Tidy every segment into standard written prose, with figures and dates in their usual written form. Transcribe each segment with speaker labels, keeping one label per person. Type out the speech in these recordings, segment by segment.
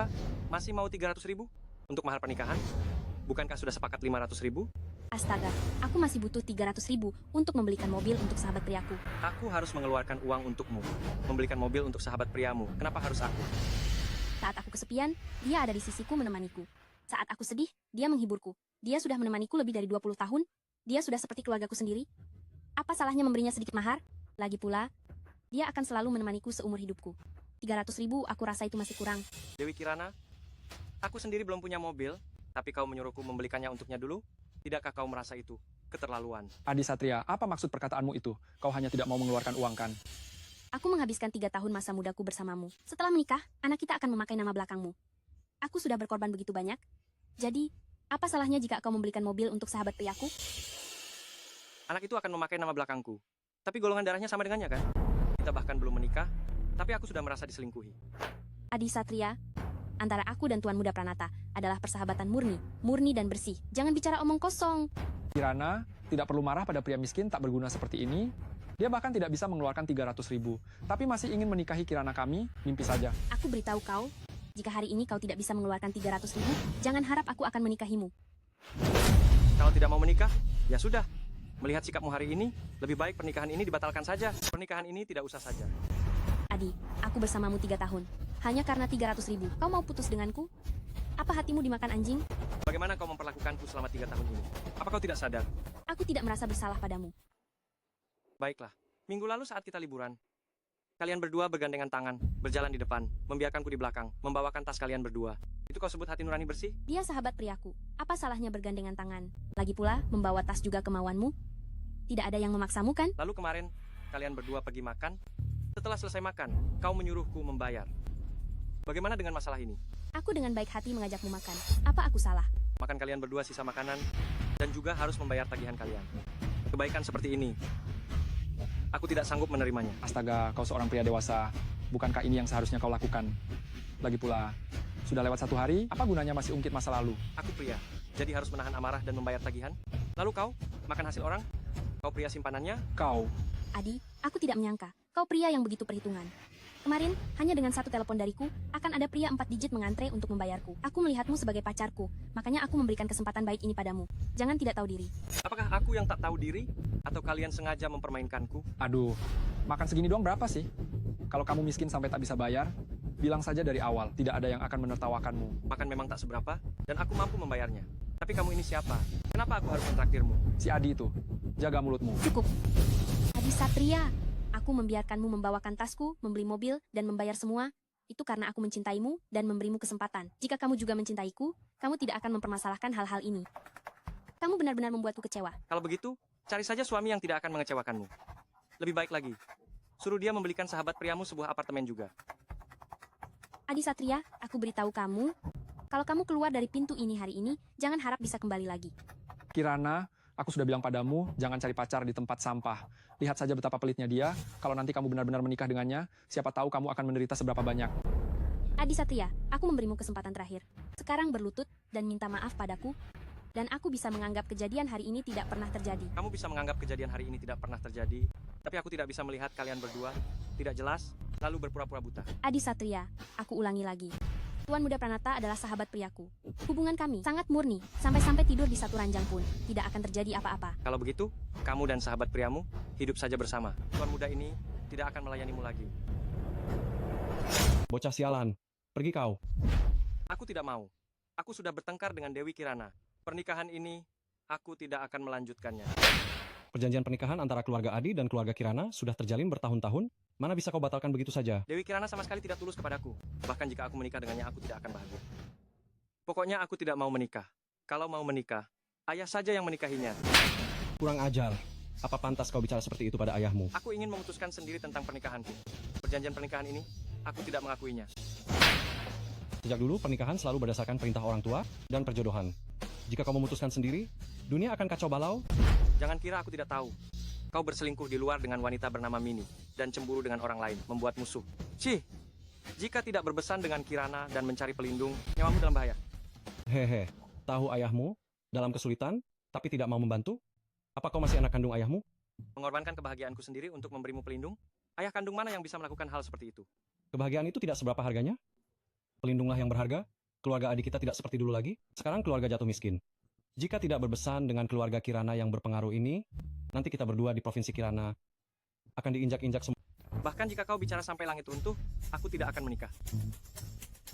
Speaker 1: Kenapa? Masih mau 300.000? Untuk mahar pernikahan? Bukankah sudah sepakat 500.000?
Speaker 2: Astaga, aku masih butuh 300.000 untuk membelikan mobil untuk sahabat priaku.
Speaker 1: Aku harus mengeluarkan uang untukmu. Membelikan mobil untuk sahabat priamu. Kenapa harus aku?
Speaker 2: Saat aku kesepian, dia ada di sisiku menemaniku. Saat aku sedih, dia menghiburku. Dia sudah menemaniku lebih dari 20 tahun. Dia sudah seperti keluargaku sendiri. Apa salahnya memberinya sedikit mahar? Lagi pula, dia akan selalu menemaniku seumur hidupku. 300.000 aku rasa itu masih kurang.
Speaker 1: Dewi Kirana, aku sendiri belum punya mobil, tapi kau menyuruhku membelikannya untuknya dulu? Tidakkah kau merasa itu keterlaluan?
Speaker 3: Adi Satria, apa maksud perkataanmu itu? Kau hanya tidak mau mengeluarkan uang kan?
Speaker 2: Aku menghabiskan 3 tahun masa mudaku bersamamu. Setelah menikah, anak kita akan memakai nama belakangmu. Aku sudah berkorban begitu banyak. Jadi, apa salahnya jika kau membelikan mobil untuk sahabat priaku?
Speaker 1: Anak itu akan memakai nama belakangku. Tapi golongan darahnya sama dengannya kan? Kita bahkan belum menikah, tapi aku sudah merasa diselingkuhi.
Speaker 2: Adi Satria, antara aku dan Tuan Muda Pranata adalah persahabatan murni dan bersih. Jangan bicara omong kosong.
Speaker 3: Kirana tidak perlu marah pada pria miskin tak berguna seperti ini. Dia bahkan tidak bisa mengeluarkan 300.000. Tapi masih ingin menikahi Kirana kami, mimpi saja.
Speaker 2: Aku beritahu kau, jika hari ini kau tidak bisa mengeluarkan 300.000, jangan harap aku akan menikahimu.
Speaker 1: Kalau tidak mau menikah, ya sudah. Melihat sikapmu hari ini, lebih baik pernikahan ini dibatalkan saja. Pernikahan ini tidak usah saja.
Speaker 2: Adi, aku bersamamu 3 tahun. Hanya karena 300.000, kau mau putus denganku? Apa hatimu dimakan anjing?
Speaker 1: Bagaimana kau memperlakukanku selama 3 tahun ini? Apa kau tidak sadar?
Speaker 2: Aku tidak merasa bersalah padamu.
Speaker 1: Baiklah, minggu lalu saat kita liburan, kalian berdua bergandengan tangan, berjalan di depan, membiarkanku di belakang, membawakan tas kalian berdua. Itu kau sebut hati nurani bersih?
Speaker 2: Dia sahabat priaku. Apa salahnya bergandengan tangan? Lagi pula, membawa tas juga kemauanmu? Tidak ada yang memaksamu kan?
Speaker 1: Lalu kemarin, kalian berdua pergi makan. Setelah selesai makan, kau menyuruhku membayar. Bagaimana dengan masalah ini?
Speaker 2: Aku dengan baik hati mengajakmu makan. Apa aku salah?
Speaker 1: Makan kalian berdua sisa makanan, dan juga harus membayar tagihan kalian. Kebaikan seperti ini, aku tidak sanggup menerimanya.
Speaker 3: Astaga, kau seorang pria dewasa. Bukankah ini yang seharusnya kau lakukan? Lagi pula, sudah lewat 1 hari, apa gunanya masih ungkit masa lalu?
Speaker 1: Aku pria, jadi harus menahan amarah dan membayar tagihan. Lalu kau, makan hasil orang? Kau pria simpanannya?
Speaker 3: Kau,
Speaker 2: Adi, aku tidak menyangka. Kau pria yang begitu perhitungan. Kemarin, hanya dengan 1 telepon dariku, akan ada pria 4 digit mengantre untuk membayarku. Aku melihatmu sebagai pacarku, makanya aku memberikan kesempatan baik ini padamu. Jangan tidak tahu diri.
Speaker 1: Apakah aku yang tak tahu diri? Atau kalian sengaja mempermainkanku?
Speaker 3: aduh, makan segini doang berapa sih? Kalau kamu miskin sampai tak bisa bayar, bilang saja dari awal, tidak ada yang akan menertawakanmu.
Speaker 1: Makan memang tak seberapa, dan aku mampu membayarnya. Tapi kamu ini siapa? Kenapa aku harus mentraktirmu?
Speaker 3: Si Adi itu, jaga mulutmu.
Speaker 2: Cukup. Adi Satria, aku membiarkanmu membawakan tasku, membeli mobil, dan membayar semua. Itu karena aku mencintaimu dan memberimu kesempatan. Jika kamu juga mencintaiku, kamu tidak akan mempermasalahkan hal-hal ini. Kamu benar-benar membuatku kecewa.
Speaker 1: Kalau begitu, cari saja suami yang tidak akan mengecewakanmu. Lebih baik lagi, suruh dia membelikan sahabat priamu sebuah apartemen juga.
Speaker 2: Adi Satria, aku beritahu kamu, kalau kamu keluar dari pintu ini hari ini, jangan harap bisa kembali lagi.
Speaker 3: Kirana, aku sudah bilang padamu, jangan cari pacar di tempat sampah. Lihat saja betapa pelitnya dia. Kalau nanti kamu benar-benar menikah dengannya, siapa tahu kamu akan menderita seberapa banyak.
Speaker 2: Adi Satria, aku memberimu kesempatan terakhir. Sekarang berlutut dan minta maaf padaku, dan aku bisa menganggap kejadian hari ini tidak pernah terjadi.
Speaker 1: Kamu bisa menganggap kejadian hari ini tidak pernah terjadi, tapi aku tidak bisa melihat kalian berdua, tidak jelas, lalu berpura-pura buta.
Speaker 2: Adi Satria, aku ulangi lagi. Tuan Muda Pranata adalah sahabat priaku. Hubungan kami sangat murni, sampai-sampai tidur di satu ranjang pun tidak akan terjadi apa-apa.
Speaker 1: Kalau begitu, kamu dan sahabat priamu hidup saja bersama. Tuan muda ini tidak akan melayanimu lagi.
Speaker 4: Bocah sialan, pergi kau.
Speaker 1: Aku tidak mau. Aku sudah bertengkar dengan Dewi Kirana. Pernikahan ini, aku tidak akan melanjutkannya.
Speaker 4: Perjanjian pernikahan antara keluarga Adi dan keluarga Kirana sudah terjalin bertahun-tahun. Mana bisa kau batalkan begitu saja?
Speaker 1: Dewi Kirana sama sekali tidak tulus kepadaku. Bahkan jika aku menikah dengannya, aku tidak akan bahagia. Pokoknya aku tidak mau menikah. Kalau mau menikah, ayah saja yang menikahinya.
Speaker 4: Kurang ajar. Apa pantas kau bicara seperti itu pada ayahmu?
Speaker 1: Aku ingin memutuskan sendiri tentang pernikahanku. Perjanjian pernikahan ini, aku tidak mengakuinya.
Speaker 4: Sejak dulu, pernikahan selalu berdasarkan perintah orang tua dan perjodohan. Jika kau memutuskan sendiri, dunia akan kacau balau.
Speaker 1: Jangan kira aku tidak tahu. Kau berselingkuh di luar dengan wanita bernama Mini, dan cemburu dengan orang lain, membuat musuh. Cih, jika tidak berbesan dengan Kirana dan mencari pelindung, nyawamu dalam bahaya.
Speaker 4: Hehe, tahu ayahmu dalam kesulitan, tapi tidak mau membantu? Apa kau masih anak kandung ayahmu?
Speaker 1: Mengorbankan kebahagiaanku sendiri untuk memberimu pelindung? Ayah kandung mana yang bisa melakukan hal seperti itu?
Speaker 4: Kebahagiaan itu tidak seberapa harganya? Pelindunglah yang berharga. Keluarga adik kita tidak seperti dulu lagi. Sekarang keluarga jatuh miskin. Jika tidak berbesan dengan keluarga Kirana yang berpengaruh ini, nanti kita berdua di Provinsi Kirana akan diinjak-injak semua.
Speaker 1: Bahkan jika kau bicara sampai langit runtuh, aku tidak akan menikah.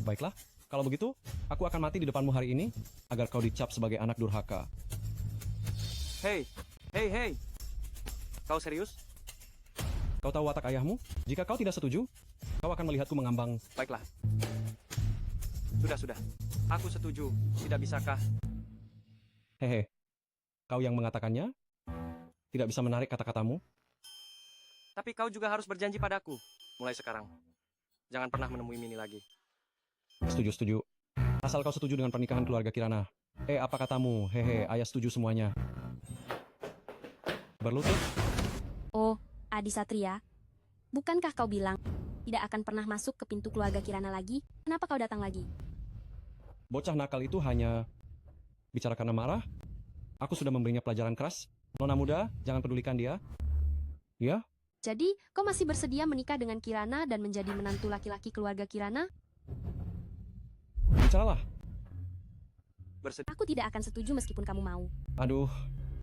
Speaker 4: Baiklah, kalau begitu, aku akan mati di depanmu hari ini agar kau dicap sebagai anak durhaka.
Speaker 1: Hei, hei, hei. Kau serius?
Speaker 4: Kau tahu watak ayahmu? Jika kau tidak setuju, kau akan melihatku mengambang.
Speaker 1: Baiklah. Sudah. Aku setuju. Tidak bisakah?
Speaker 4: Hehe, kau yang mengatakannya tidak bisa menarik kata-katamu.
Speaker 1: Tapi kau juga harus berjanji padaku. Mulai sekarang. Jangan pernah menemui Mini lagi.
Speaker 4: Setuju. Asal kau setuju dengan pernikahan keluarga Kirana. Apa katamu? Hehe, ayah setuju semuanya. Berlutut.
Speaker 2: Oh, Adi Satria. Bukankah kau bilang tidak akan pernah masuk ke pintu keluarga Kirana lagi? Kenapa kau datang lagi?
Speaker 4: Bocah nakal itu hanya bicara karena marah. Aku sudah memberinya pelajaran keras. Nona muda, jangan pedulikan dia. Ya,
Speaker 2: Jadi, kau masih bersedia menikah dengan Kirana dan menjadi menantu laki-laki keluarga Kirana?
Speaker 4: bicaralah.
Speaker 1: Bersedia.
Speaker 2: Aku tidak akan setuju meskipun kamu mau.
Speaker 4: Aduh,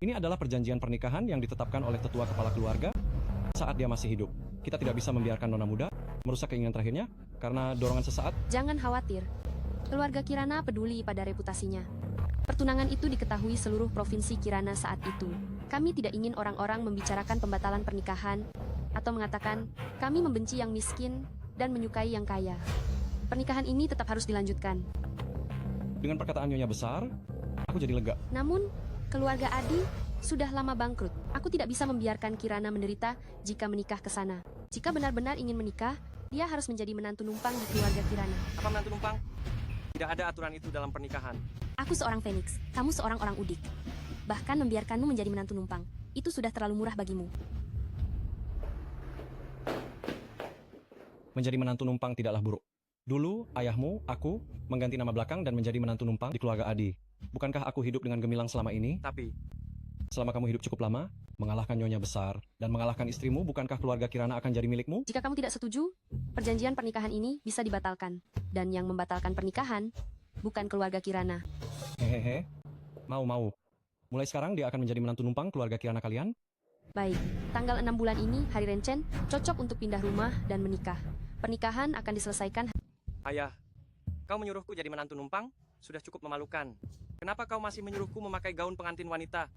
Speaker 4: ini adalah perjanjian pernikahan yang ditetapkan oleh tetua kepala keluarga saat dia masih hidup. Kita tidak bisa membiarkan nona muda merusak keinginan terakhirnya karena dorongan sesaat.
Speaker 2: Jangan khawatir. Keluarga Kirana peduli pada reputasinya. Pertunangan itu diketahui seluruh provinsi Kirana saat itu. Kami tidak ingin orang-orang membicarakan pembatalan pernikahan atau mengatakan kami membenci yang miskin dan menyukai yang kaya. Pernikahan ini tetap harus dilanjutkan.
Speaker 4: Dengan perkataan Nyonya besar, aku jadi lega.
Speaker 2: Namun, keluarga Adi sudah lama bangkrut. Aku tidak bisa membiarkan Kirana menderita jika menikah ke sana. Jika benar-benar ingin menikah, dia harus menjadi menantu numpang di keluarga Kirana.
Speaker 1: Apa menantu numpang? Tidak ada aturan itu dalam pernikahan.
Speaker 2: Aku seorang Phoenix, kamu seorang orang udik. Bahkan membiarkanmu menjadi menantu numpang, itu sudah terlalu murah bagimu.
Speaker 4: Menjadi menantu numpang tidaklah buruk. Dulu, ayahmu, aku, mengganti nama belakang dan menjadi menantu numpang di keluarga Adi. Bukankah aku hidup dengan gemilang selama ini?
Speaker 1: Tapi,
Speaker 4: Selama kamu hidup cukup lama, mengalahkan Nyonya besar, dan mengalahkan istrimu, bukankah keluarga Kirana akan jadi milikmu?
Speaker 2: Jika kamu tidak setuju, perjanjian pernikahan ini bisa dibatalkan. Dan yang membatalkan pernikahan, bukan keluarga Kirana.
Speaker 4: Hehehe. Mau. Mulai sekarang dia akan menjadi menantu numpang keluarga Kirana kalian?
Speaker 2: Baik, tanggal 6 bulan ini, hari Rencen, cocok untuk pindah rumah dan menikah. Pernikahan akan diselesaikan.
Speaker 1: ayah, kau menyuruhku jadi menantu numpang? Sudah cukup memalukan. Kenapa kau masih menyuruhku memakai gaun pengantin wanita?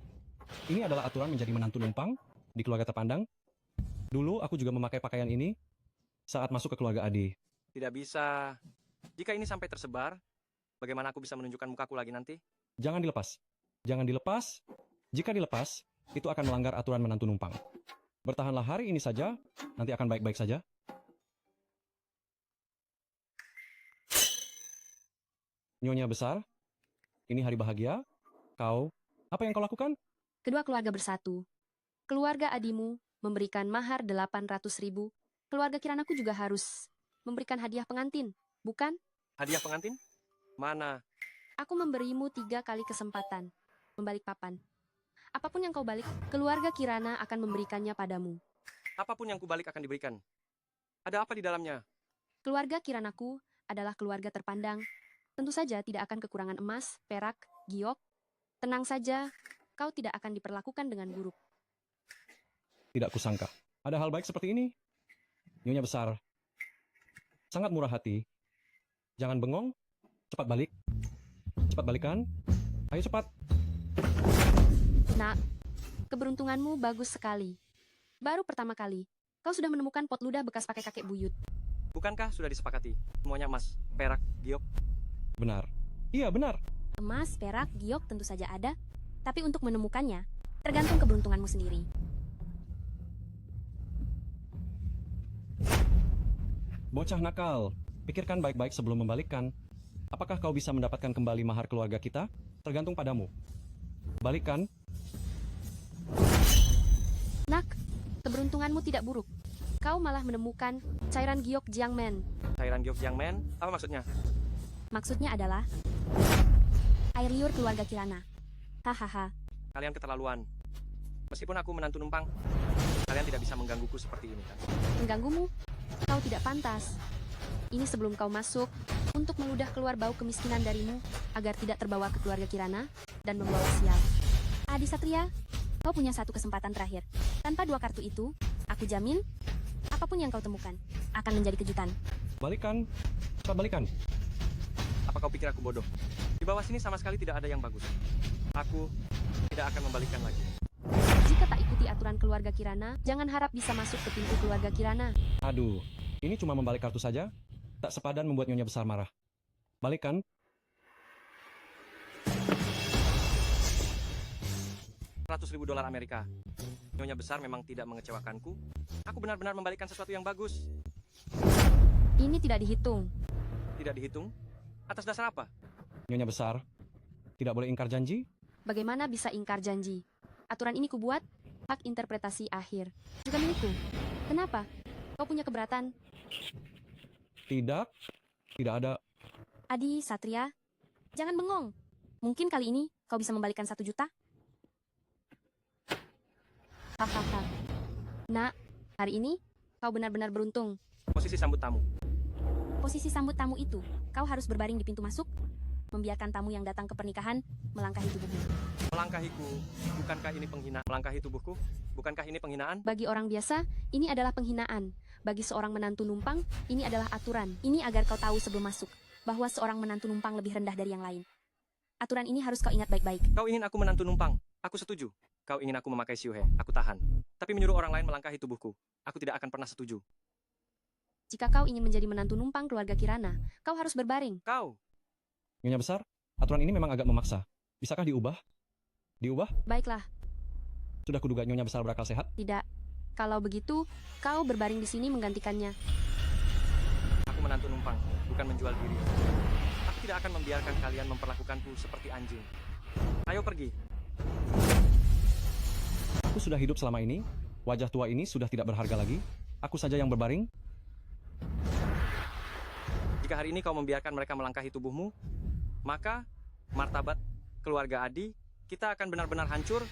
Speaker 4: Ini adalah aturan menjadi menantu numpang di keluarga terpandang. Dulu aku juga memakai pakaian ini saat masuk ke keluarga Adi.
Speaker 1: Tidak bisa. Jika ini sampai tersebar, bagaimana aku bisa menunjukkan mukaku lagi nanti?
Speaker 4: Jangan dilepas. Jangan dilepas. Jika dilepas, itu akan melanggar aturan menantu numpang. Bertahanlah hari ini saja, nanti akan baik-baik saja. Nyonya besar, ini hari bahagia. Apa yang kau lakukan?
Speaker 2: Kedua keluarga bersatu. Keluarga Adimu memberikan mahar 800.000. Keluarga Kiranaku juga harus memberikan hadiah pengantin, bukan?
Speaker 1: Hadiah pengantin? Mana?
Speaker 2: Aku memberimu 3 kali kesempatan membalik papan. Apapun yang kau balik, keluarga Kirana akan memberikannya padamu.
Speaker 1: Apapun yang kubalik akan diberikan. Ada apa di dalamnya?
Speaker 2: Keluarga Kiranaku adalah keluarga terpandang. Tentu saja tidak akan kekurangan emas, perak, giok. Tenang saja, kau tidak akan diperlakukan dengan buruk.
Speaker 4: Tidak kusangka. Ada hal baik seperti ini. Nyonya besar, sangat murah hati. Jangan bengong. Cepat balik. Cepat balikan. Ayo cepat.
Speaker 2: Nak, keberuntunganmu bagus sekali. Baru pertama kali, kau sudah menemukan pot ludah bekas pakai kakek buyut.
Speaker 1: Bukankah sudah disepakati? Semuanya emas, perak, giok.
Speaker 4: Benar. Iya, benar.
Speaker 2: Emas, perak, giok tentu saja ada, tapi untuk menemukannya, tergantung keberuntunganmu sendiri.
Speaker 4: Bocah nakal, pikirkan baik-baik sebelum membalikkan. Apakah kau bisa mendapatkan kembali mahar keluarga kita? Tergantung padamu. Balikkan.
Speaker 2: Nak, keberuntunganmu tidak buruk. Kau malah menemukan cairan giok Jiangmen.
Speaker 1: Cairan giok Jiangmen? Apa maksudnya?
Speaker 2: Maksudnya adalah air liur keluarga Kirana. Hahaha.
Speaker 1: Kalian keterlaluan. Meskipun aku menantu numpang, kalian tidak bisa menggangguku seperti ini kan?
Speaker 2: Mengganggumu? Kau tidak pantas. Ini sebelum kau masuk, untuk meludah keluar bau kemiskinan darimu, agar tidak terbawa ke keluarga Kirana, dan membawa sial. Adi Satria, kau punya satu kesempatan terakhir. Tanpa dua kartu itu, aku jamin, apapun yang kau temukan, akan menjadi kejutan.
Speaker 4: Balikan. Cepat balikan.
Speaker 1: Apa kau pikir aku bodoh? Di bawah sini sama sekali tidak ada yang bagus. Aku tidak akan membalikan lagi.
Speaker 2: Jika tak ikuti aturan keluarga Kirana, jangan harap bisa masuk ke pintu keluarga Kirana.
Speaker 4: Aduh, ini cuma membalik kartu saja? Tak sepadan membuat Nyonya Besar marah. Balikan.
Speaker 1: $100.000 Amerika. Nyonya Besar memang tidak mengecewakanku. Aku benar-benar membalikan sesuatu yang bagus.
Speaker 2: Ini tidak dihitung.
Speaker 1: Tidak dihitung? Atas dasar apa?
Speaker 4: Nyonya Besar, tidak boleh ingkar janji?
Speaker 2: Bagaimana bisa ingkar janji? Aturan ini kubuat, hak interpretasi akhir. Juga milikku. Kenapa? Kau punya keberatan?
Speaker 4: Tidak. Tidak ada.
Speaker 2: Adi Satria, jangan bengong. Mungkin kali ini kau bisa membalikan 1 juta? Hahaha. Nak, hari ini kau benar-benar beruntung.
Speaker 1: Posisi sambut tamu.
Speaker 2: Posisi sambut tamu itu, kau harus berbaring di pintu masuk, membiarkan tamu yang datang ke pernikahan melangkahi tubuhmu.
Speaker 1: Melangkahiku, bukankah ini penghinaan? Melangkahi tubuhku, bukankah ini penghinaan?
Speaker 2: Bagi orang biasa, ini adalah penghinaan. Bagi seorang menantu numpang, ini adalah aturan. Ini agar kau tahu sebelum masuk, bahwa seorang menantu numpang lebih rendah dari yang lain. Aturan ini harus kau ingat baik-baik.
Speaker 1: Kau ingin aku menantu numpang? Aku setuju. Kau ingin aku memakai siuhe? Aku tahan. Tapi menyuruh orang lain melangkahi tubuhku, aku tidak akan pernah setuju.
Speaker 2: Jika kau ingin menjadi menantu numpang keluarga Kirana, kau harus berbaring.
Speaker 1: Kau,
Speaker 4: Nyonya Besar, aturan ini memang agak memaksa. Bisakah diubah? Diubah?
Speaker 2: Baiklah,
Speaker 4: Sudah kuduga Nyonya Besar berakal sehat?
Speaker 2: tidak. Kalau begitu, kau berbaring di sini menggantikannya.
Speaker 1: aku menantu numpang, bukan menjual diri. Aku tidak akan membiarkan kalian memperlakukanku seperti anjing. Ayo pergi.
Speaker 4: Aku sudah hidup selama ini. Wajah tua ini sudah tidak berharga lagi. Aku saja yang berbaring.
Speaker 1: Jika hari ini kau membiarkan mereka melangkahi tubuhmu, maka martabat keluarga Adi kita akan benar-benar hancur.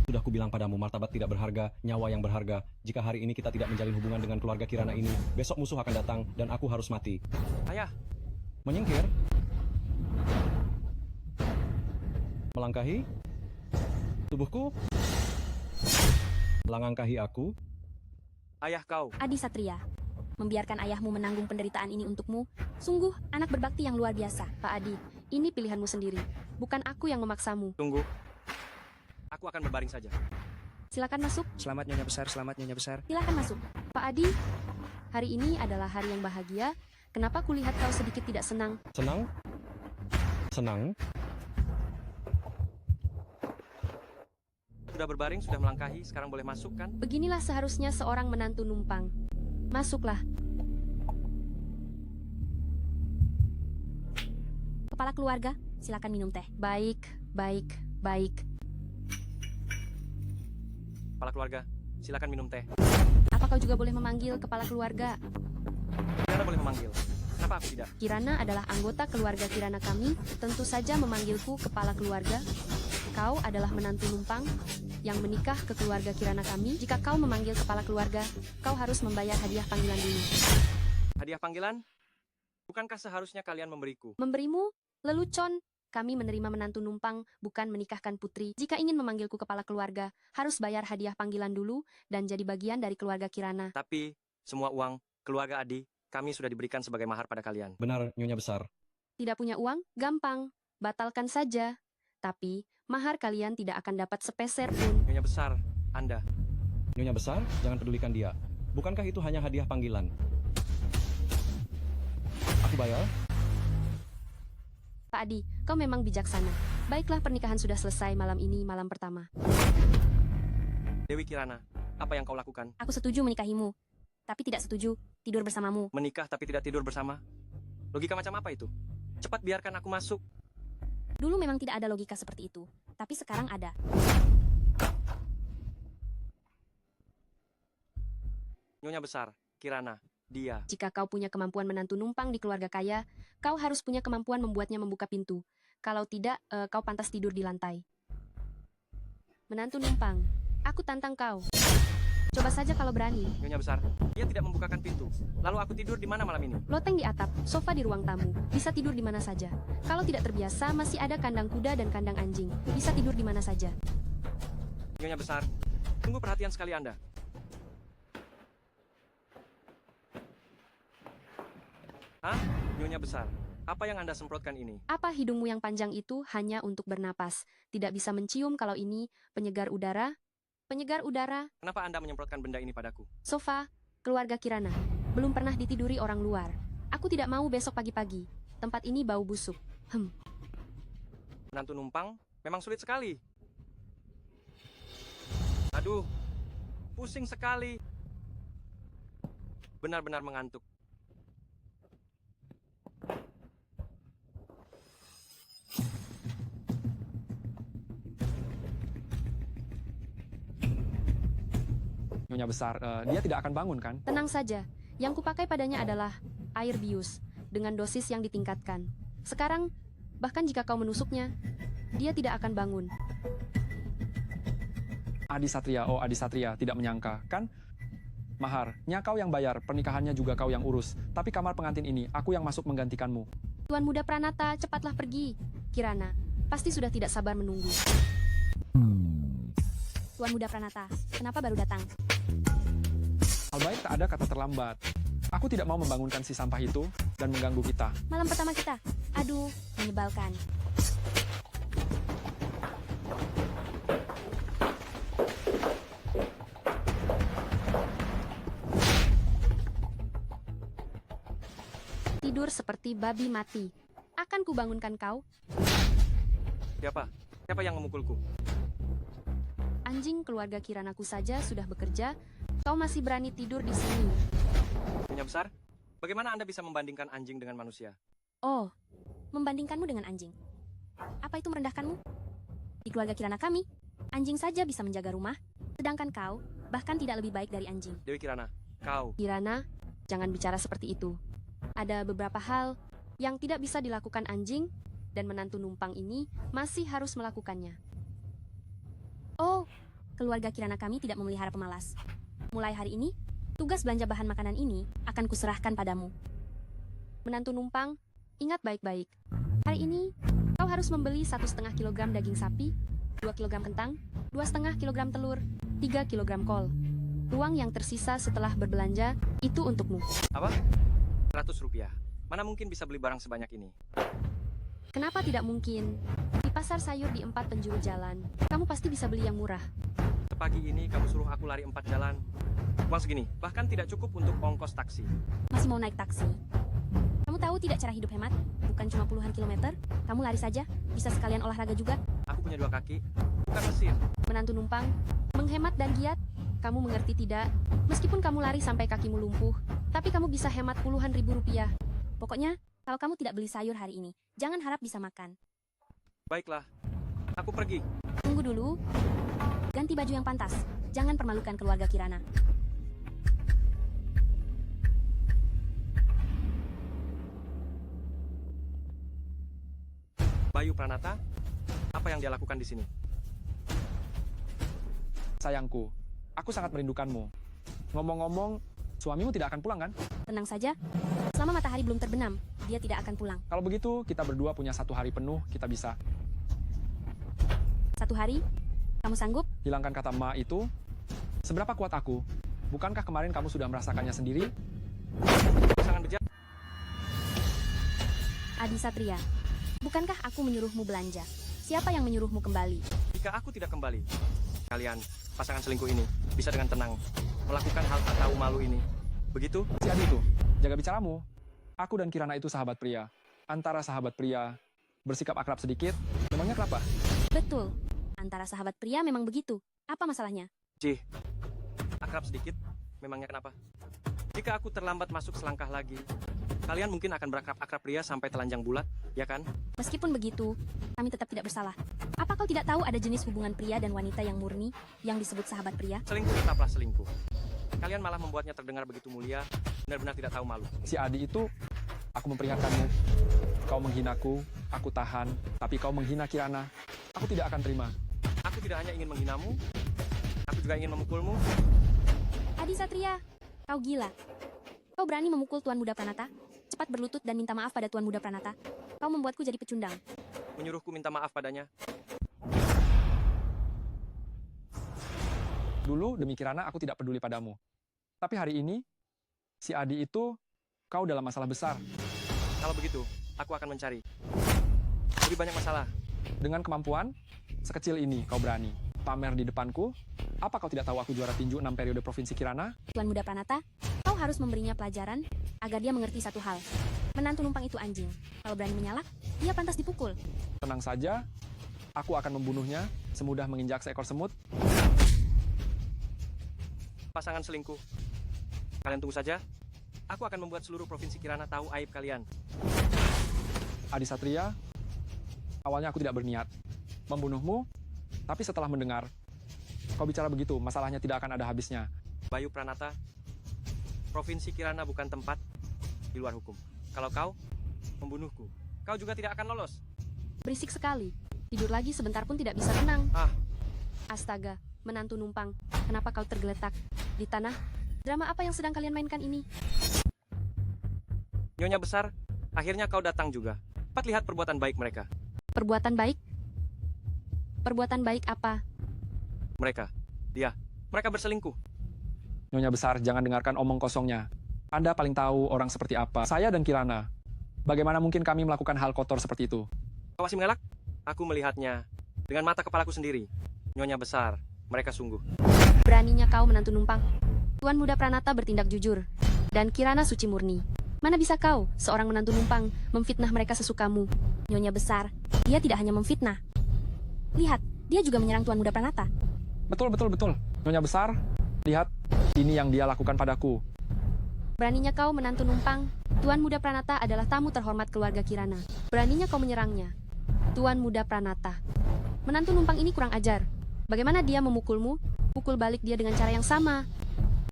Speaker 4: Sudah kubilang padamu, martabat tidak berharga, nyawa yang berharga. Jika hari ini kita tidak menjalin hubungan dengan keluarga Kirana ini, besok musuh akan datang dan aku harus mati.
Speaker 1: Ayah,
Speaker 4: Menyingkir? Melangkahi? Tubuhku? Melangkahi aku?
Speaker 1: ayah kau.
Speaker 2: Adi Satria, membiarkan ayahmu menanggung penderitaan ini untukmu, sungguh anak berbakti yang luar biasa. Pak Adi, ini pilihanmu sendiri, bukan aku yang memaksamu.
Speaker 1: Tunggu. Aku akan berbaring saja.
Speaker 2: Silakan masuk,
Speaker 3: Selamat Nyonya Besar, selamat Nyonya Besar.
Speaker 2: silakan masuk. Pak Adi, hari ini adalah hari yang bahagia. Kenapa kulihat kau sedikit tidak senang?
Speaker 4: Senang? Senang?
Speaker 1: Sudah berbaring, sudah melangkahi, sekarang boleh masuk kan?
Speaker 2: Beginilah seharusnya seorang menantu numpang. Masuklah. Kepala keluarga, silakan minum teh. Baik, baik, baik.
Speaker 1: Kepala keluarga, silakan minum teh.
Speaker 2: Apa kau juga boleh memanggil kepala keluarga?
Speaker 1: Kirana boleh memanggil. Kenapa aku tidak?
Speaker 2: Kirana adalah anggota keluarga Kirana kami, tentu saja memanggilku kepala keluarga. Kau adalah menantu numpang yang menikah ke keluarga Kirana kami. Jika kau memanggil kepala keluarga, kau harus membayar hadiah panggilan dulu.
Speaker 1: Hadiah panggilan? Bukankah seharusnya kalian memberiku?
Speaker 2: Memberimu? Lelucon. Kami menerima menantu numpang, bukan menikahkan putri. Jika ingin memanggilku kepala keluarga, harus bayar hadiah panggilan dulu dan jadi bagian dari keluarga Kirana.
Speaker 1: Tapi, semua uang, keluarga Adi, kami sudah diberikan sebagai mahar pada kalian.
Speaker 4: Benar, Nyonya Besar.
Speaker 2: Tidak punya uang? Gampang. Batalkan saja. Tapi, mahar kalian tidak akan dapat sepeser pun.
Speaker 1: Nyonya Besar, Anda.
Speaker 4: Nyonya Besar, jangan pedulikan dia. Bukankah itu hanya hadiah panggilan? Aku bayar?
Speaker 2: Pak Adi, kau memang bijaksana. Baiklah, pernikahan sudah selesai malam ini, malam pertama.
Speaker 1: Dewi Kirana, apa yang kau lakukan?
Speaker 2: Aku setuju menikahimu, tapi tidak setuju tidur bersamamu.
Speaker 1: Menikah tapi tidak tidur bersama? Logika macam apa itu? Cepat biarkan aku masuk.
Speaker 2: Dulu memang tidak ada logika seperti itu, tapi sekarang ada.
Speaker 1: Nyonya Besar, Kirana, dia.
Speaker 2: Jika kau punya kemampuan menantu numpang di keluarga kaya, kau harus punya kemampuan membuatnya membuka pintu. Kalau tidak, kau pantas tidur di lantai. Menantu numpang, aku tantang kau. Coba saja kalau berani.
Speaker 1: Nyonya besar, dia tidak membukakan pintu. Lalu aku tidur di mana malam ini?
Speaker 2: Loteng di atap, sofa di ruang tamu. Bisa tidur di mana saja. Kalau tidak terbiasa, masih ada kandang kuda dan kandang anjing. Bisa tidur di mana saja.
Speaker 1: Nyonya besar, tunggu perhatian sekali Anda. Hah? Nyonya besar, apa yang Anda semprotkan ini?
Speaker 2: Apa hidungmu yang panjang itu hanya untuk bernapas? Tidak bisa mencium kalau ini penyegar udara? Penyegar udara,
Speaker 1: Kenapa Anda menyemprotkan benda ini padaku?
Speaker 2: sofa, keluarga Kirana. Belum pernah ditiduri orang luar. Aku tidak mau besok pagi-pagi. Tempat ini bau busuk.
Speaker 1: Menantu numpang memang sulit sekali. Aduh, pusing sekali. Benar-benar mengantuk.
Speaker 3: Nyonya besar, dia tidak akan bangun kan?
Speaker 2: Tenang saja. Yang kupakai padanya adalah air bius dengan dosis yang ditingkatkan. Sekarang, bahkan jika kau menusuknya, dia tidak akan bangun.
Speaker 3: Adi Satria, oh Adi Satria, tidak menyangka, kan? Maharnya kau yang bayar, pernikahannya juga kau yang urus. Tapi kamar pengantin ini, aku yang masuk menggantikanmu.
Speaker 2: Tuan Muda Pranata, cepatlah pergi. Kirana, pasti sudah tidak sabar menunggu. Tuan Muda Pranata, kenapa baru datang?
Speaker 3: Hal baik tak ada kata terlambat. Aku tidak mau membangunkan si sampah itu dan mengganggu kita.
Speaker 2: Malam pertama kita. Aduh, menyebalkan. Tidur seperti babi mati. Akan kubangunkan kau?
Speaker 1: Siapa? Siapa yang memukulku?
Speaker 2: Anjing keluarga Kiranaku saja sudah bekerja. Kau masih berani tidur di sini.
Speaker 1: Nyonya besar, bagaimana Anda bisa membandingkan anjing dengan manusia?
Speaker 2: Oh, membandingkanmu dengan anjing. Apa itu merendahkanmu? Di keluarga Kirana kami, anjing saja bisa menjaga rumah, sedangkan kau bahkan tidak lebih baik dari anjing.
Speaker 1: Dewi Kirana, kau.
Speaker 2: Kirana, jangan bicara seperti itu. Ada beberapa hal yang tidak bisa dilakukan anjing, dan menantu numpang ini masih harus melakukannya. Oh, keluarga Kirana kami tidak memelihara pemalas. Mulai hari ini, tugas belanja bahan makanan ini akan kuserahkan padamu. Menantu numpang, ingat baik-baik. Hari ini, kau harus membeli 1,5 kilogram daging sapi, 2 kilogram kentang, 2,5 kilogram telur, 3 kilogram kol. Uang yang tersisa setelah berbelanja itu untukmu.
Speaker 1: Apa? 100 rupiah. Mana mungkin bisa beli barang sebanyak ini?
Speaker 2: Kenapa tidak mungkin? Di pasar sayur di 4 penjuru jalan, kamu pasti bisa beli yang murah.
Speaker 1: Sepagi ini kamu suruh aku lari 4 jalan. Uang segini, bahkan tidak cukup untuk ongkos taksi.
Speaker 2: Masih mau naik taksi? Kamu tahu tidak cara hidup hemat? Bukan cuma puluhan kilometer, kamu lari saja, bisa sekalian olahraga juga.
Speaker 1: Aku punya 2 kaki, bukan mesin.
Speaker 2: Menantu numpang, menghemat dan giat. Kamu mengerti tidak? Meskipun kamu lari sampai kakimu lumpuh, tapi kamu bisa hemat puluhan ribu rupiah. Pokoknya, kalau kamu tidak beli sayur hari ini, jangan harap bisa makan.
Speaker 1: Baiklah, aku pergi.
Speaker 2: Tunggu dulu. Ganti baju yang pantas. Jangan permalukan keluarga Kirana.
Speaker 1: Bayu Pranata, apa yang dia lakukan di sini?
Speaker 3: Sayangku, aku sangat merindukanmu. Ngomong-ngomong, suamimu tidak akan pulang kan?
Speaker 2: Tenang saja. Selama matahari belum terbenam, dia tidak akan pulang.
Speaker 3: Kalau begitu, kita berdua punya 1 hari penuh, kita bisa
Speaker 2: 1 hari? Kamu sanggup?
Speaker 3: hilangkan kata ma itu. Seberapa kuat aku? Bukankah kemarin kamu sudah merasakannya sendiri?
Speaker 1: Pasangan bejat.
Speaker 2: Adi Satria, bukankah aku menyuruhmu belanja? Siapa yang menyuruhmu kembali?
Speaker 1: Jika aku tidak kembali, kalian, pasangan selingkuh ini, bisa dengan tenang melakukan hal tak tahu malu ini. Begitu?
Speaker 3: Si Adi itu, jaga bicaramu. Aku dan Kirana itu sahabat pria. Antara sahabat pria, bersikap akrab sedikit, memangnya kenapa?
Speaker 2: Betul. Antara sahabat pria memang begitu. Apa masalahnya?
Speaker 1: Cih, akrab sedikit, memangnya kenapa? Jika aku terlambat masuk selangkah lagi, kalian mungkin akan berakrab-akrab pria sampai telanjang bulat, ya kan?
Speaker 2: Meskipun begitu, kami tetap tidak bersalah. Apa kau tidak tahu ada jenis hubungan pria dan wanita yang murni, yang disebut sahabat pria?
Speaker 1: Selingkuh tetaplah selingkuh. Kalian malah membuatnya terdengar begitu mulia, benar-benar tidak tahu malu.
Speaker 3: Si Adi itu, aku memperingatkanmu. Kau menghinaku, aku tahan. Tapi kau menghina Kirana, aku tidak akan terima.
Speaker 1: Aku tidak hanya ingin menghinamu, aku juga ingin memukulmu.
Speaker 2: Adi Satria, kau gila. Kau berani memukul Tuan Muda Pranata? Cepat berlutut dan minta maaf pada Tuan Muda Pranata. Kau membuatku jadi pecundang.
Speaker 1: Menyuruhku minta maaf padanya.
Speaker 3: Dulu demi Kirana aku tidak peduli padamu. Tapi hari ini, si Adi itu, kau dalam masalah besar.
Speaker 1: Kalau begitu, aku akan mencari. Lebih banyak masalah.
Speaker 3: Dengan kemampuan, sekecil ini kau berani pamer di depanku? Apa kau tidak tahu aku juara tinju 6 periode Provinsi Kirana?
Speaker 2: Tuan Muda Pranata, kau harus memberinya pelajaran agar dia mengerti satu hal. Menantu numpang itu anjing. Kalau berani menyalak, dia pantas dipukul.
Speaker 3: Tenang saja, aku akan membunuhnya semudah menginjak seekor semut.
Speaker 1: Pasangan selingkuh. Kalian tunggu saja. Aku akan membuat seluruh Provinsi Kirana tahu aib kalian.
Speaker 3: Adi Satria, awalnya aku tidak berniat membunuhmu, tapi setelah mendengar kau bicara begitu, masalahnya tidak akan ada habisnya.
Speaker 1: Bayu Pranata, Provinsi Kirana bukan tempat di luar hukum. Kalau kau membunuhku, kau juga tidak akan lolos.
Speaker 2: Berisik sekali. Tidur lagi sebentar pun tidak bisa tenang.
Speaker 1: Ah.
Speaker 2: Astaga, menantu numpang. Kenapa kau tergeletak di tanah? Drama apa yang sedang kalian mainkan ini?
Speaker 1: Nyonya besar, akhirnya kau datang juga. Cepat lihat perbuatan baik mereka.
Speaker 2: Perbuatan baik? Perbuatan baik apa?
Speaker 1: Mereka berselingkuh.
Speaker 3: Nyonya besar, jangan dengarkan omong kosongnya. Anda paling tahu orang seperti apa. Saya dan Kirana. Bagaimana mungkin kami melakukan hal kotor seperti itu?
Speaker 1: Kau masih mengelak? Aku melihatnya dengan mata kepalaku sendiri. Nyonya besar, mereka sungguh.
Speaker 2: Beraninya kau menantu numpang. Tuan Muda Pranata bertindak jujur. Dan Kirana suci murni. Mana bisa kau, seorang menantu numpang, memfitnah mereka sesukamu? Nyonya besar, dia tidak hanya memfitnah. Lihat, dia juga menyerang Tuan Muda Pranata.
Speaker 3: Betul. Nyonya besar, lihat, ini yang dia lakukan padaku.
Speaker 2: Beraninya kau menantu numpang. Tuan Muda Pranata adalah tamu terhormat keluarga Kirana. Beraninya kau menyerangnya. Tuan Muda Pranata. Menantu numpang ini kurang ajar. Bagaimana dia memukulmu? Pukul balik dia dengan cara yang sama.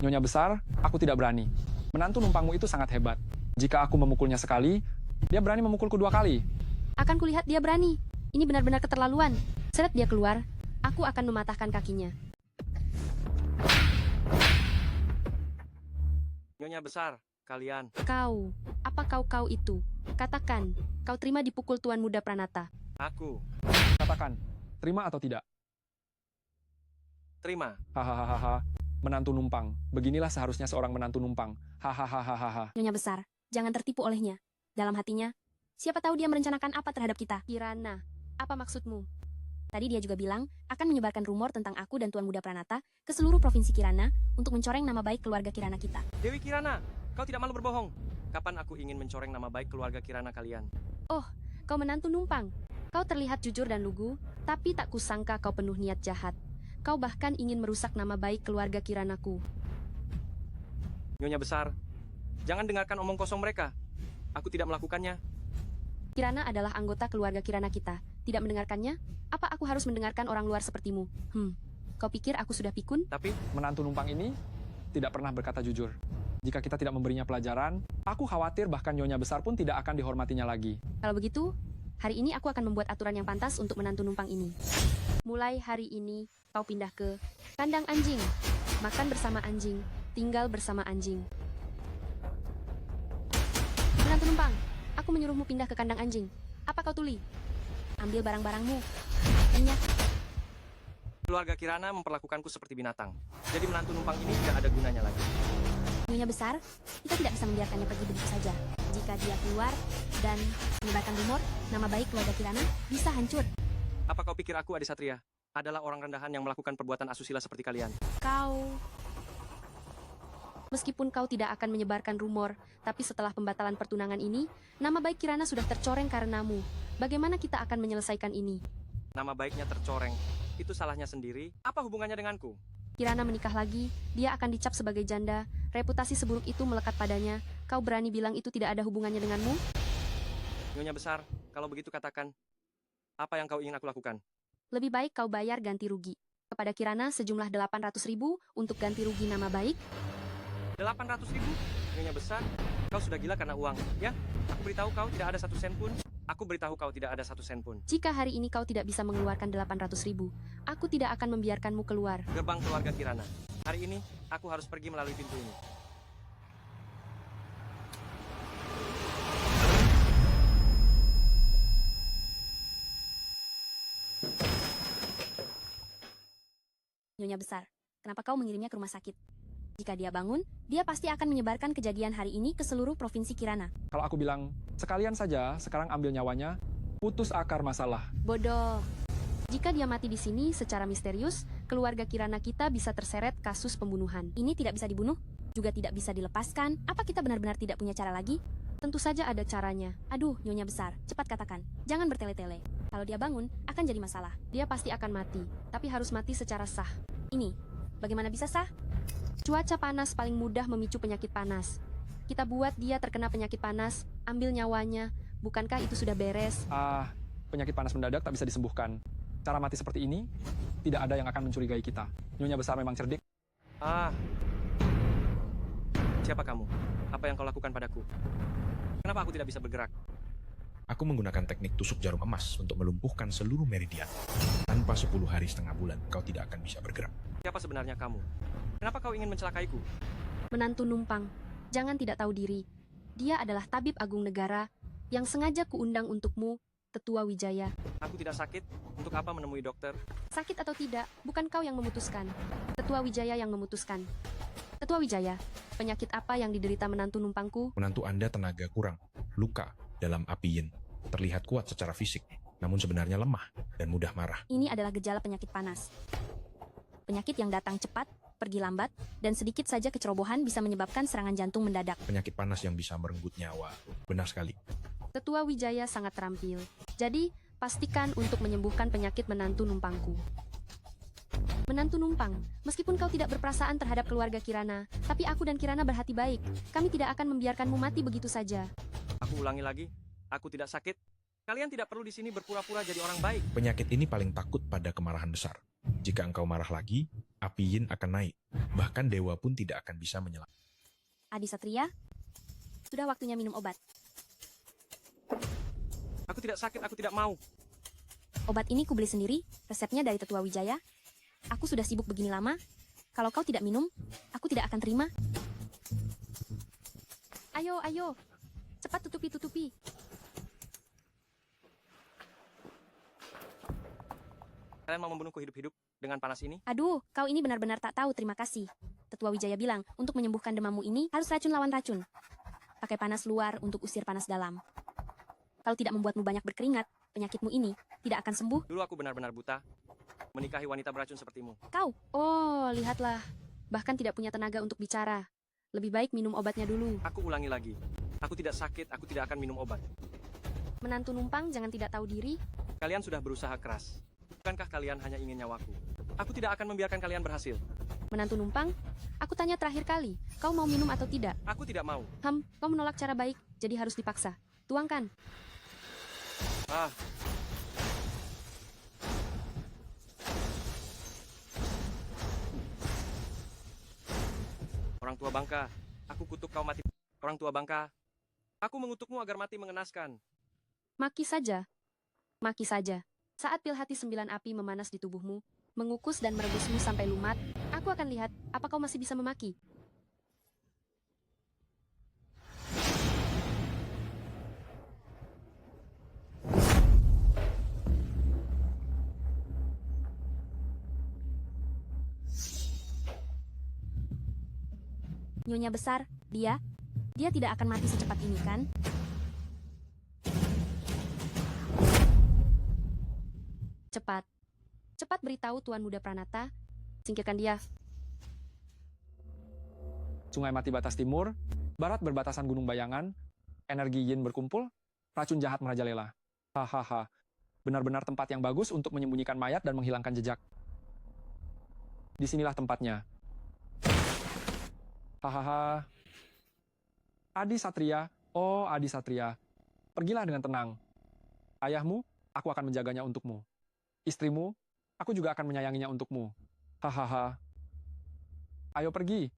Speaker 3: Nyonya besar, aku tidak berani. Menantu numpangmu itu sangat hebat. Jika aku memukulnya sekali, dia berani memukulku 2 kali.
Speaker 2: Akan kulihat dia berani. Ini benar-benar keterlaluan. Seret dia keluar, aku akan mematahkan kakinya.
Speaker 1: Nyonya besar, kalian.
Speaker 2: Kau, apa kau itu? Katakan, kau terima dipukul Tuan Muda Pranata.
Speaker 1: Aku
Speaker 3: Katakan, terima atau tidak?
Speaker 1: terima.
Speaker 3: Hahaha, menantu numpang. Beginilah seharusnya seorang menantu numpang. Hahaha.
Speaker 2: Nyonya besar, jangan tertipu olehnya. Dalam hatinya, siapa tahu dia merencanakan apa terhadap kita. Kirana, apa maksudmu? Tadi dia juga bilang akan menyebarkan rumor tentang aku dan Tuan Muda Pranata ke seluruh provinsi Kirana untuk mencoreng nama baik keluarga Kirana kita.
Speaker 1: Dewi Kirana, kau tidak malu berbohong. Kapan aku ingin mencoreng nama baik keluarga Kirana kalian?
Speaker 2: Oh, kau menantu numpang. Kau terlihat jujur dan lugu, tapi tak kusangka kau penuh niat jahat. Kau bahkan ingin merusak nama baik keluarga Kiranaku.
Speaker 1: Nyonya besar, jangan dengarkan omong kosong mereka. Aku tidak melakukannya.
Speaker 2: Kirana adalah anggota keluarga Kirana kita. Tidak mendengarkannya? Apa aku harus mendengarkan orang luar sepertimu? Kau pikir aku sudah pikun?
Speaker 1: Tapi
Speaker 3: Menantu numpang ini tidak pernah berkata jujur. Jika kita tidak memberinya pelajaran, aku khawatir bahkan nyonya besar pun tidak akan dihormatinya lagi.
Speaker 2: Kalau begitu, hari ini aku akan membuat aturan yang pantas untuk menantu numpang ini. Mulai hari ini, kau pindah ke kandang anjing. Makan bersama anjing, tinggal bersama anjing. Menantu numpang, aku menyuruhmu pindah ke kandang anjing. Apa kau tuli? Ambil barang-barangmu. Banyak.
Speaker 1: keluarga Kirana memperlakukanku seperti binatang. Jadi menantu numpang ini tidak ada gunanya lagi.
Speaker 2: Nyonya besar, kita tidak bisa membiarkannya pergi begitu saja. Jika dia keluar dan menyebarkan rumor, nama baik keluarga Kirana bisa hancur.
Speaker 1: Apa kau pikir aku, Adi Satria, adalah orang rendahan yang melakukan perbuatan asusila seperti kalian?
Speaker 2: Meskipun kau tidak akan menyebarkan rumor, tapi setelah pembatalan pertunangan ini, nama baik Kirana sudah tercoreng karenamu. Bagaimana kita akan menyelesaikan ini?
Speaker 1: Nama baiknya tercoreng. Itu salahnya sendiri. Apa hubungannya denganku?
Speaker 2: Kirana menikah lagi, dia akan dicap sebagai janda. Reputasi seburuk itu melekat padanya. Kau berani bilang itu tidak ada hubungannya denganmu?
Speaker 1: Nyonya besar, kalau begitu katakan, apa yang kau ingin aku lakukan?
Speaker 2: Lebih baik kau bayar ganti rugi. Kepada Kirana sejumlah 800.000 untuk ganti rugi nama baik.
Speaker 1: 800.000? Nyonya besar, kau sudah gila karena uang, ya? Aku beritahu kau tidak ada 1 sen pun. Aku beritahu kau tidak ada 1 sen pun.
Speaker 2: Jika hari ini kau tidak bisa mengeluarkan 800.000, aku tidak akan membiarkanmu keluar.
Speaker 1: Gerbang keluarga Kirana. Hari ini, aku harus pergi melalui pintu ini.
Speaker 2: Nyonya besar, kenapa kau mengirimnya ke rumah sakit? Jika dia bangun, dia pasti akan menyebarkan kejadian hari ini ke seluruh provinsi Kirana.
Speaker 3: Kalau aku bilang, sekalian saja, sekarang ambil nyawanya, putus akar masalah.
Speaker 2: Bodoh. Jika dia mati di sini secara misterius, keluarga Kirana kita bisa terseret kasus pembunuhan. Ini tidak bisa dibunuh, juga tidak bisa dilepaskan. Apa kita benar-benar tidak punya cara lagi? Tentu saja ada caranya. Aduh, Nyonya besar, cepat katakan. Jangan bertele-tele. Kalau dia bangun, akan jadi masalah. Dia pasti akan mati, tapi harus mati secara sah. Ini, bagaimana bisa sah? Cuaca panas paling mudah memicu penyakit panas. Kita buat dia terkena penyakit panas, ambil nyawanya. Bukankah itu sudah beres?
Speaker 3: Penyakit panas mendadak tak bisa disembuhkan. Cara mati seperti ini, tidak ada yang akan mencurigai kita. Nyonya besar memang cerdik.
Speaker 1: Siapa kamu? Apa yang kau lakukan padaku? Kenapa aku tidak bisa bergerak?
Speaker 5: Aku menggunakan teknik tusuk jarum emas untuk melumpuhkan seluruh meridian. Tanpa 10 hari setengah bulan, kau tidak akan bisa bergerak.
Speaker 1: Siapa sebenarnya kamu? Kenapa kau ingin mencelakaiku?
Speaker 2: Menantu numpang, jangan tidak tahu diri. Dia adalah tabib agung negara yang sengaja kuundang untukmu, Tetua Wijaya.
Speaker 1: Aku tidak sakit. Untuk apa menemui dokter?
Speaker 2: Sakit atau tidak, bukan kau yang memutuskan. Tetua Wijaya yang memutuskan. Tetua Wijaya, penyakit apa yang diderita menantu numpangku?
Speaker 5: Menantu Anda tenaga kurang, luka dalam api yin. Terlihat kuat secara fisik, namun sebenarnya lemah dan mudah marah.
Speaker 2: Ini adalah gejala penyakit panas. Penyakit yang datang cepat, pergi lambat, dan sedikit saja kecerobohan bisa menyebabkan serangan jantung mendadak.
Speaker 5: Penyakit panas yang bisa merenggut nyawa. Benar sekali.
Speaker 2: Tetua Wijaya sangat terampil. Jadi, pastikan untuk menyembuhkan penyakit menantu numpangku. Menantu numpang, meskipun kau tidak berperasaan terhadap keluarga Kirana, tapi aku dan Kirana berhati baik. Kami tidak akan membiarkanmu mati begitu saja.
Speaker 1: Aku ulangi lagi. Aku tidak sakit. Kalian tidak perlu di sini berpura-pura jadi orang baik.
Speaker 5: Penyakit ini paling takut pada kemarahan besar. Jika engkau marah lagi, api yin akan naik. Bahkan dewa pun tidak akan bisa menyelamatkan.
Speaker 2: Adi Satria, sudah waktunya minum obat.
Speaker 1: Aku tidak sakit, aku tidak mau.
Speaker 2: Obat ini kubeli sendiri, resepnya dari Tetua Wijaya. Aku sudah sibuk begini lama. Kalau kau tidak minum, aku tidak akan terima. Ayo, ayo. Cepat tutupi.
Speaker 1: Kalian mau membunuhku hidup-hidup dengan panas ini?
Speaker 2: Aduh, kau ini benar-benar tak tahu terima kasih. Tetua Wijaya bilang, untuk menyembuhkan demammu ini, harus racun lawan racun. Pakai panas luar untuk usir panas dalam. Kalau tidak membuatmu banyak berkeringat, penyakitmu ini tidak akan sembuh.
Speaker 1: Dulu aku benar-benar buta. Menikahi wanita beracun sepertimu.
Speaker 2: Kau, oh, lihatlah. Bahkan tidak punya tenaga untuk bicara. Lebih baik minum obatnya dulu.
Speaker 1: Aku ulangi lagi. Aku tidak sakit, aku tidak akan minum obat.
Speaker 2: Menantu numpang jangan tidak tahu diri.
Speaker 1: Kalian sudah berusaha keras. Bukankah kalian hanya ingin nyawaku? Aku tidak akan membiarkan kalian berhasil.
Speaker 2: Menantu numpang, aku tanya terakhir kali. Kau mau minum atau tidak?
Speaker 1: Aku tidak mau.
Speaker 2: Kau menolak cara baik, jadi harus dipaksa. Tuangkan.
Speaker 1: Orang tua bangka, aku kutuk kau mati. Orang tua bangka, aku mengutukmu agar mati mengenaskan.
Speaker 2: Maki saja. Maki saja. Saat pil hati 9 api memanas di tubuhmu, mengukus dan merebusmu sampai lumat, aku akan lihat apa kau masih bisa memaki. Nyonya besar, dia tidak akan mati secepat ini, kan? Cepat beritahu Tuan Muda Pranata, singkirkan dia.
Speaker 3: Sungai mati batas timur, barat berbatasan Gunung Bayangan, energi yin berkumpul, racun jahat merajalela. Hahaha, benar-benar tempat yang bagus untuk menyembunyikan mayat dan menghilangkan jejak. Disinilah tempatnya. Hahaha. Adi Satria, oh Adi Satria, pergilah dengan tenang. Ayahmu, aku akan menjaganya untukmu. Istrimu, aku juga akan menyayanginya untukmu. Hahaha. Ayo pergi.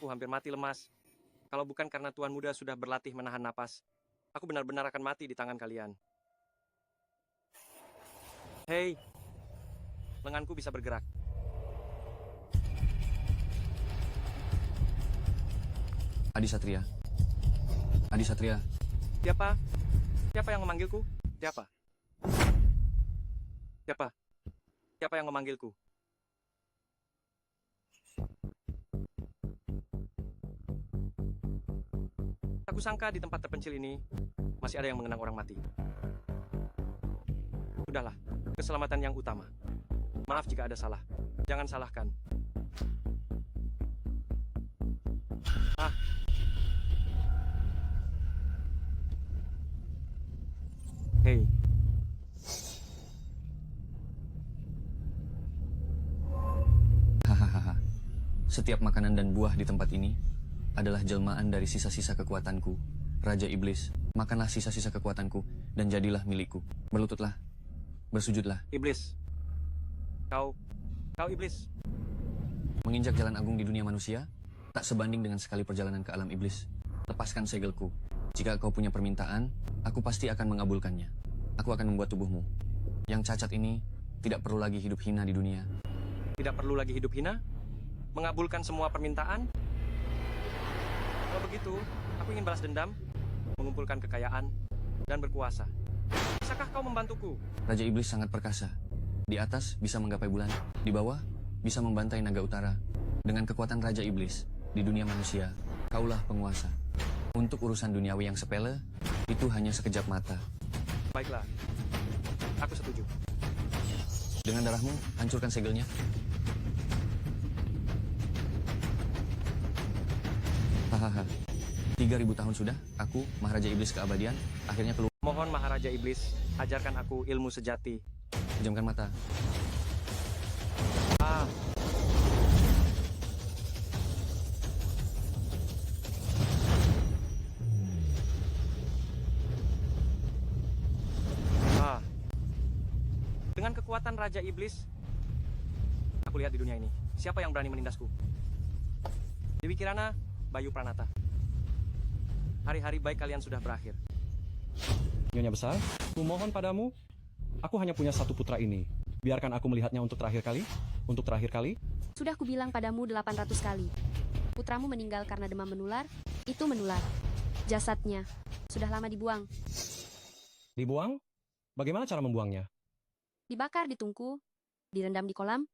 Speaker 1: Aku hampir mati lemas. Kalau bukan karena Tuan Muda sudah berlatih menahan napas, aku benar-benar akan mati di tangan kalian. Hei, lenganku bisa bergerak.
Speaker 6: Adi Satria. Adi Satria.
Speaker 1: Siapa? Siapa yang memanggilku? Siapa? Siapa? Siapa yang memanggilku? Aku sangka di tempat terpencil ini masih ada yang mengenang orang mati. Sudahlah, keselamatan yang utama. Maaf jika ada salah. Jangan salahkan. Ah. Hei.
Speaker 6: Hahaha. Setiap makanan dan buah di tempat ini adalah jelmaan dari sisa-sisa kekuatanku. Raja Iblis, makanlah sisa-sisa kekuatanku dan jadilah milikku. Berlututlah. Bersujudlah.
Speaker 1: Iblis. Kau iblis.
Speaker 6: Menginjak jalan agung di dunia manusia, tak sebanding dengan sekali perjalanan ke alam iblis. Lepaskan segelku. Jika kau punya permintaan, aku pasti akan mengabulkannya. Aku akan membuat tubuhmu yang cacat ini tidak perlu lagi hidup hina di dunia.
Speaker 1: Tidak perlu lagi hidup hina? Mengabulkan semua permintaan? Kalau begitu, aku ingin balas dendam, mengumpulkan kekayaan, dan berkuasa. Bisakah kau membantuku?
Speaker 6: Raja Iblis sangat perkasa. Di atas bisa menggapai bulan, di bawah bisa membantai naga utara. Dengan kekuatan Raja Iblis, di dunia manusia, kaulah penguasa. Untuk urusan duniawi yang sepele, itu hanya sekejap mata.
Speaker 1: Baiklah, aku setuju.
Speaker 6: Dengan darahmu, hancurkan segelnya. Hahaha. 3000 tahun sudah, aku, Maharaja Iblis keabadian, akhirnya keluar.
Speaker 1: Mohon Maharaja Iblis, ajarkan aku ilmu sejati.
Speaker 6: Pejamkan mata.
Speaker 1: Ah. Ah. Dengan kekuatan Raja Iblis, aku lihat di dunia ini, siapa yang berani menindasku? Dewi Kirana, Bayu Pranata. Hari-hari baik kalian sudah berakhir.
Speaker 4: Nyonya besar, kumohon padamu, aku hanya punya satu putra ini. Biarkan aku melihatnya untuk terakhir kali. Untuk terakhir kali.
Speaker 2: Sudah kubilang padamu 800 kali. Putramu meninggal karena demam menular, itu menular. Jasadnya sudah lama dibuang.
Speaker 4: Dibuang? Bagaimana cara membuangnya?
Speaker 2: Dibakar di tungku, direndam di kolam,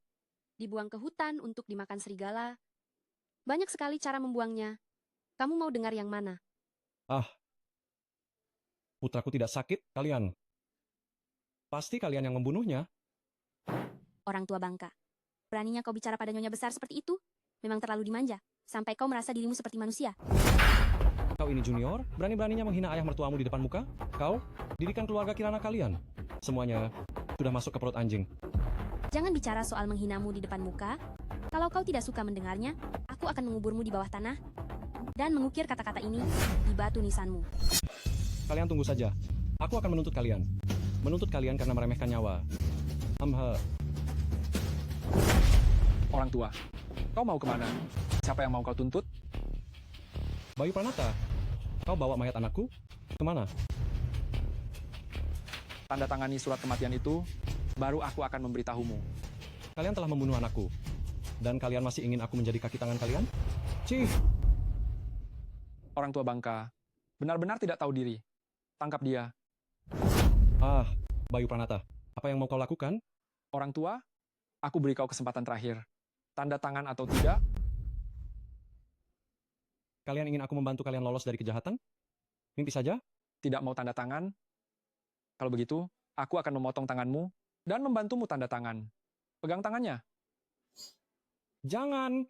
Speaker 2: dibuang ke hutan untuk dimakan serigala. Banyak sekali cara membuangnya. Kamu mau dengar yang mana?
Speaker 4: Putraku tidak sakit, kalian. Pasti kalian yang membunuhnya.
Speaker 2: Orang tua bangka. Beraninya kau bicara pada nyonya besar seperti itu? Memang terlalu dimanja, sampai kau merasa dirimu seperti manusia.
Speaker 4: Kau ini junior, berani-beraninya menghina ayah mertuamu di depan muka? Kau, didikan keluarga Kirana kalian. Semuanya sudah masuk ke perut anjing.
Speaker 2: Jangan bicara soal menghinamu di depan muka. Kalau kau tidak suka mendengarnya, aku akan menguburmu di bawah tanah dan mengukir kata-kata ini di batu nisanmu.
Speaker 4: Kalian tunggu saja. Aku akan menuntut kalian. Menuntut kalian karena meremehkan nyawa.
Speaker 3: Orang tua, kau mau kemana? Siapa yang mau kau tuntut?
Speaker 4: Bayu Pranata, kau bawa mayat anakku? Kemana?
Speaker 3: Tanda tangani surat kematian itu, baru aku akan memberitahumu.
Speaker 4: Kalian telah membunuh anakku. Dan kalian masih ingin aku menjadi kaki tangan kalian? Cih!
Speaker 3: Orang tua bangka, benar-benar tidak tahu diri. Tangkap dia.
Speaker 4: Bayu Pranata, apa yang mau kau lakukan?
Speaker 3: Orang tua, aku beri kau kesempatan terakhir. Tanda tangan atau tidak,
Speaker 4: Kalian ingin aku membantu kalian lolos dari kejahatan? Mimpi saja?
Speaker 3: tidak mau tanda tangan. Kalau begitu, aku akan memotong tanganmu dan membantumu tanda tangan. Pegang tangannya.
Speaker 4: Jangan!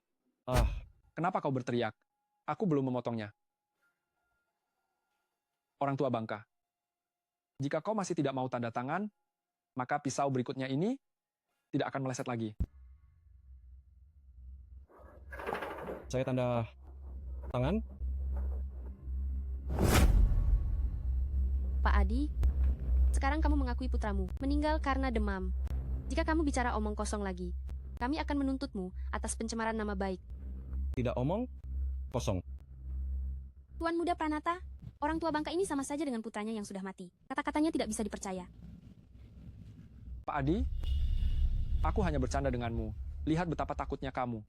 Speaker 3: Kenapa kau berteriak? Aku belum memotongnya. Orang tua bangka. Jika kau masih tidak mau tanda tangan, maka pisau berikutnya ini tidak akan meleset lagi.
Speaker 4: Saya tanda tangan.
Speaker 2: Pak Adi, sekarang kamu mengakui putramu meninggal karena demam. Jika kamu bicara omong kosong lagi, kami akan menuntutmu atas pencemaran nama baik.
Speaker 4: Tidak omong, Kosong.
Speaker 2: Tuan Muda Pranata, orang tua bangka ini sama saja dengan putranya yang sudah mati. Kata-katanya tidak bisa dipercaya.
Speaker 3: Pak Adi, aku hanya bercanda denganmu. Lihat betapa takutnya kamu.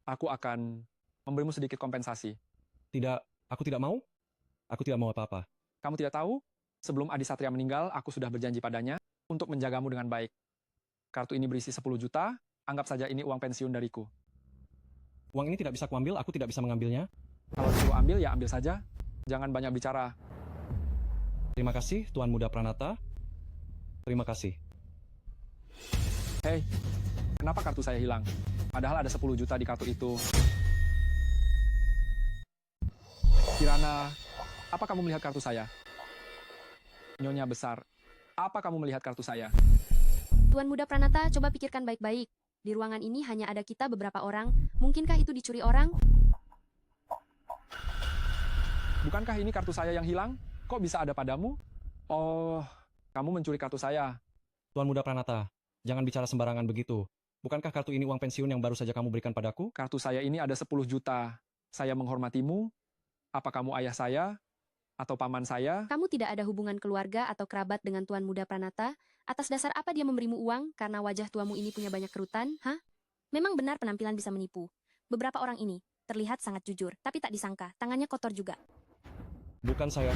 Speaker 3: Aku akan memberimu sedikit kompensasi.
Speaker 4: Tidak, aku tidak mau. Aku tidak mau apa-apa.
Speaker 3: Kamu tidak tahu, sebelum Adi Satria meninggal, aku sudah berjanji padanya untuk menjagamu dengan baik. Kartu ini berisi 10 juta, anggap saja ini uang pensiun dariku.
Speaker 4: Uang ini tidak bisa kuambil, aku tidak bisa mengambilnya.
Speaker 3: Kalau disuruh ambil, ya ambil saja. Jangan banyak bicara.
Speaker 4: Terima kasih, Tuan Muda Pranata. Terima kasih.
Speaker 3: Hei, kenapa kartu saya hilang? Padahal ada 10 juta di kartu itu. Kirana, apa kamu melihat kartu saya? Nyonya besar, apa kamu melihat kartu saya?
Speaker 2: Tuan Muda Pranata, coba pikirkan baik-baik. Di ruangan ini hanya ada kita beberapa orang. Mungkinkah itu dicuri orang?
Speaker 3: Bukankah ini kartu saya yang hilang? Kok bisa ada padamu? Oh, kamu mencuri kartu saya.
Speaker 4: Tuan Muda Pranata, jangan bicara sembarangan begitu. Bukankah kartu ini uang pensiun yang baru saja kamu berikan padaku?
Speaker 3: Kartu saya ini ada 10 juta. Saya menghormatimu. Apa kamu ayah saya? Atau paman saya?
Speaker 2: Kamu tidak ada hubungan keluarga atau kerabat dengan Tuan Muda Pranata? Atas dasar apa dia memberimu uang karena wajah tuamu ini punya banyak kerutan? Hah? Memang benar penampilan bisa menipu. Beberapa orang ini terlihat sangat jujur, tapi tak disangka, tangannya kotor juga.
Speaker 4: Bukan saya.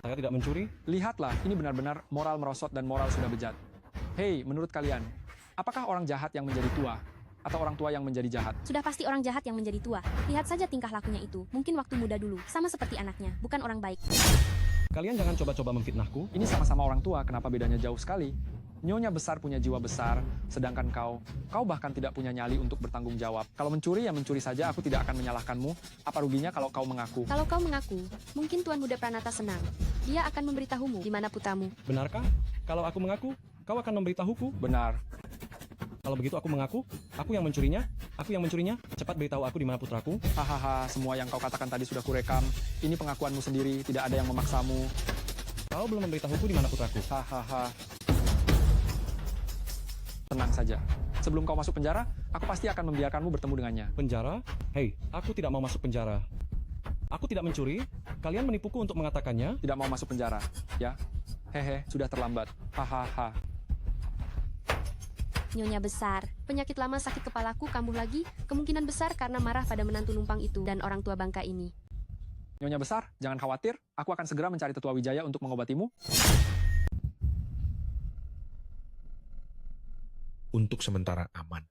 Speaker 4: Saya tidak mencuri.
Speaker 3: Lihatlah, ini benar-benar moral merosot dan moral sudah bejat. Hei, menurut kalian, apakah orang jahat yang menjadi tua? Atau orang tua yang menjadi jahat?
Speaker 2: Sudah pasti orang jahat yang menjadi tua. Lihat saja tingkah lakunya itu. Mungkin waktu muda dulu, sama seperti anaknya, bukan orang baik.
Speaker 4: Kalian jangan coba-coba memfitnahku.
Speaker 3: Ini sama-sama orang tua, kenapa bedanya jauh sekali? Nyonya besar punya jiwa besar, sedangkan kau bahkan tidak punya nyali untuk bertanggung jawab. Kalau mencuri, ya mencuri saja, aku tidak akan menyalahkanmu. Apa ruginya kalau kau mengaku?
Speaker 2: Kalau kau mengaku, mungkin Tuan Muda Pranata senang. Dia akan memberitahumu di mana putramu.
Speaker 4: Benarkah? Kalau aku mengaku, kau akan memberitahuku.
Speaker 3: Benar.
Speaker 4: Kalau begitu aku mengaku, aku yang mencurinya. Aku yang mencurinya. Cepat beritahu aku di mana putraku.
Speaker 3: Hahaha, semua yang kau katakan tadi sudah kurekam. Ini pengakuanmu sendiri, tidak ada yang memaksamu.
Speaker 4: Kau belum memberitahuku di mana putraku.
Speaker 3: Hahaha. Tenang saja. Sebelum kau masuk penjara, aku pasti akan membiarkanmu bertemu dengannya.
Speaker 4: Penjara? Hei, aku tidak mau masuk penjara. Aku tidak mencuri. Kalian menipuku untuk mengatakannya.
Speaker 3: Tidak mau masuk penjara, ya? Hehe, sudah terlambat. Hahaha.
Speaker 2: Nyonya besar, penyakit lama sakit kepalaku kambuh lagi, kemungkinan besar karena marah pada menantu numpang itu dan orang tua bangka ini.
Speaker 3: Nyonya besar, jangan khawatir. Aku akan segera mencari Tetua Wijaya untuk mengobatimu.
Speaker 5: Untuk sementara aman.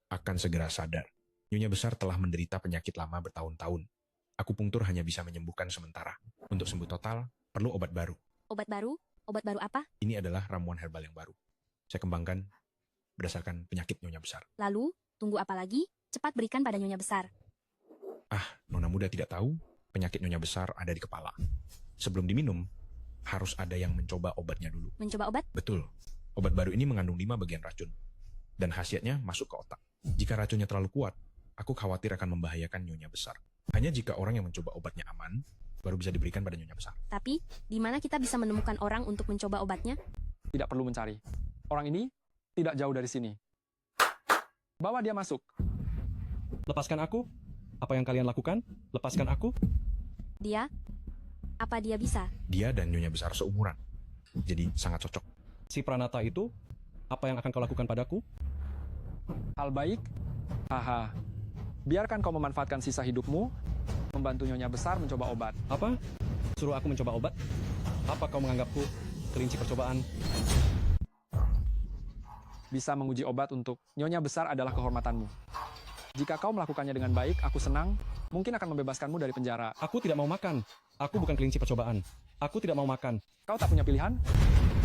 Speaker 5: Akan segera sadar. Nyonya besar telah menderita penyakit lama bertahun-tahun. Akupunktur hanya bisa menyembuhkan sementara. Untuk sembuh total, perlu obat baru.
Speaker 2: Obat baru? Obat baru apa?
Speaker 5: Ini adalah ramuan herbal yang baru. Saya kembangkan berdasarkan penyakit Nyonya besar.
Speaker 2: Lalu, tunggu apa lagi? Cepat berikan pada Nyonya besar.
Speaker 5: Nona muda tidak tahu, penyakit Nyonya besar ada di kepala. Sebelum diminum, harus ada yang mencoba obatnya dulu.
Speaker 2: Mencoba obat?
Speaker 5: Betul. Obat baru ini mengandung 5 bagian racun. Dan khasiatnya masuk ke otak. Jika racunnya terlalu kuat, aku khawatir akan membahayakan Nyonya besar. Hanya jika orang yang mencoba obatnya aman, baru bisa diberikan pada Nyonya besar.
Speaker 2: Tapi, di mana kita bisa menemukan orang untuk mencoba obatnya?
Speaker 3: Tidak perlu mencari. Orang ini tidak jauh dari sini. Bawa dia masuk.
Speaker 4: Lepaskan aku. Apa yang kalian lakukan? Lepaskan aku.
Speaker 2: Dia? Apa dia bisa?
Speaker 5: Dia dan Nyonya besar seumuran. Jadi sangat cocok.
Speaker 4: Si Pranata itu, apa yang akan kau lakukan padaku?
Speaker 3: Hal baik? Haha. Biarkan kau memanfaatkan sisa hidupmu, membantu Nyonya besar mencoba obat.
Speaker 4: Apa? Suruh aku mencoba obat? Apa kau menganggapku kelinci percobaan?
Speaker 3: Bisa menguji obat untuk Nyonya besar adalah kehormatanmu. Jika kau melakukannya dengan baik, aku senang, mungkin akan membebaskanmu dari penjara.
Speaker 4: Aku tidak mau makan. Aku bukan kelinci percobaan. Aku tidak mau makan.
Speaker 3: Kau tak punya pilihan?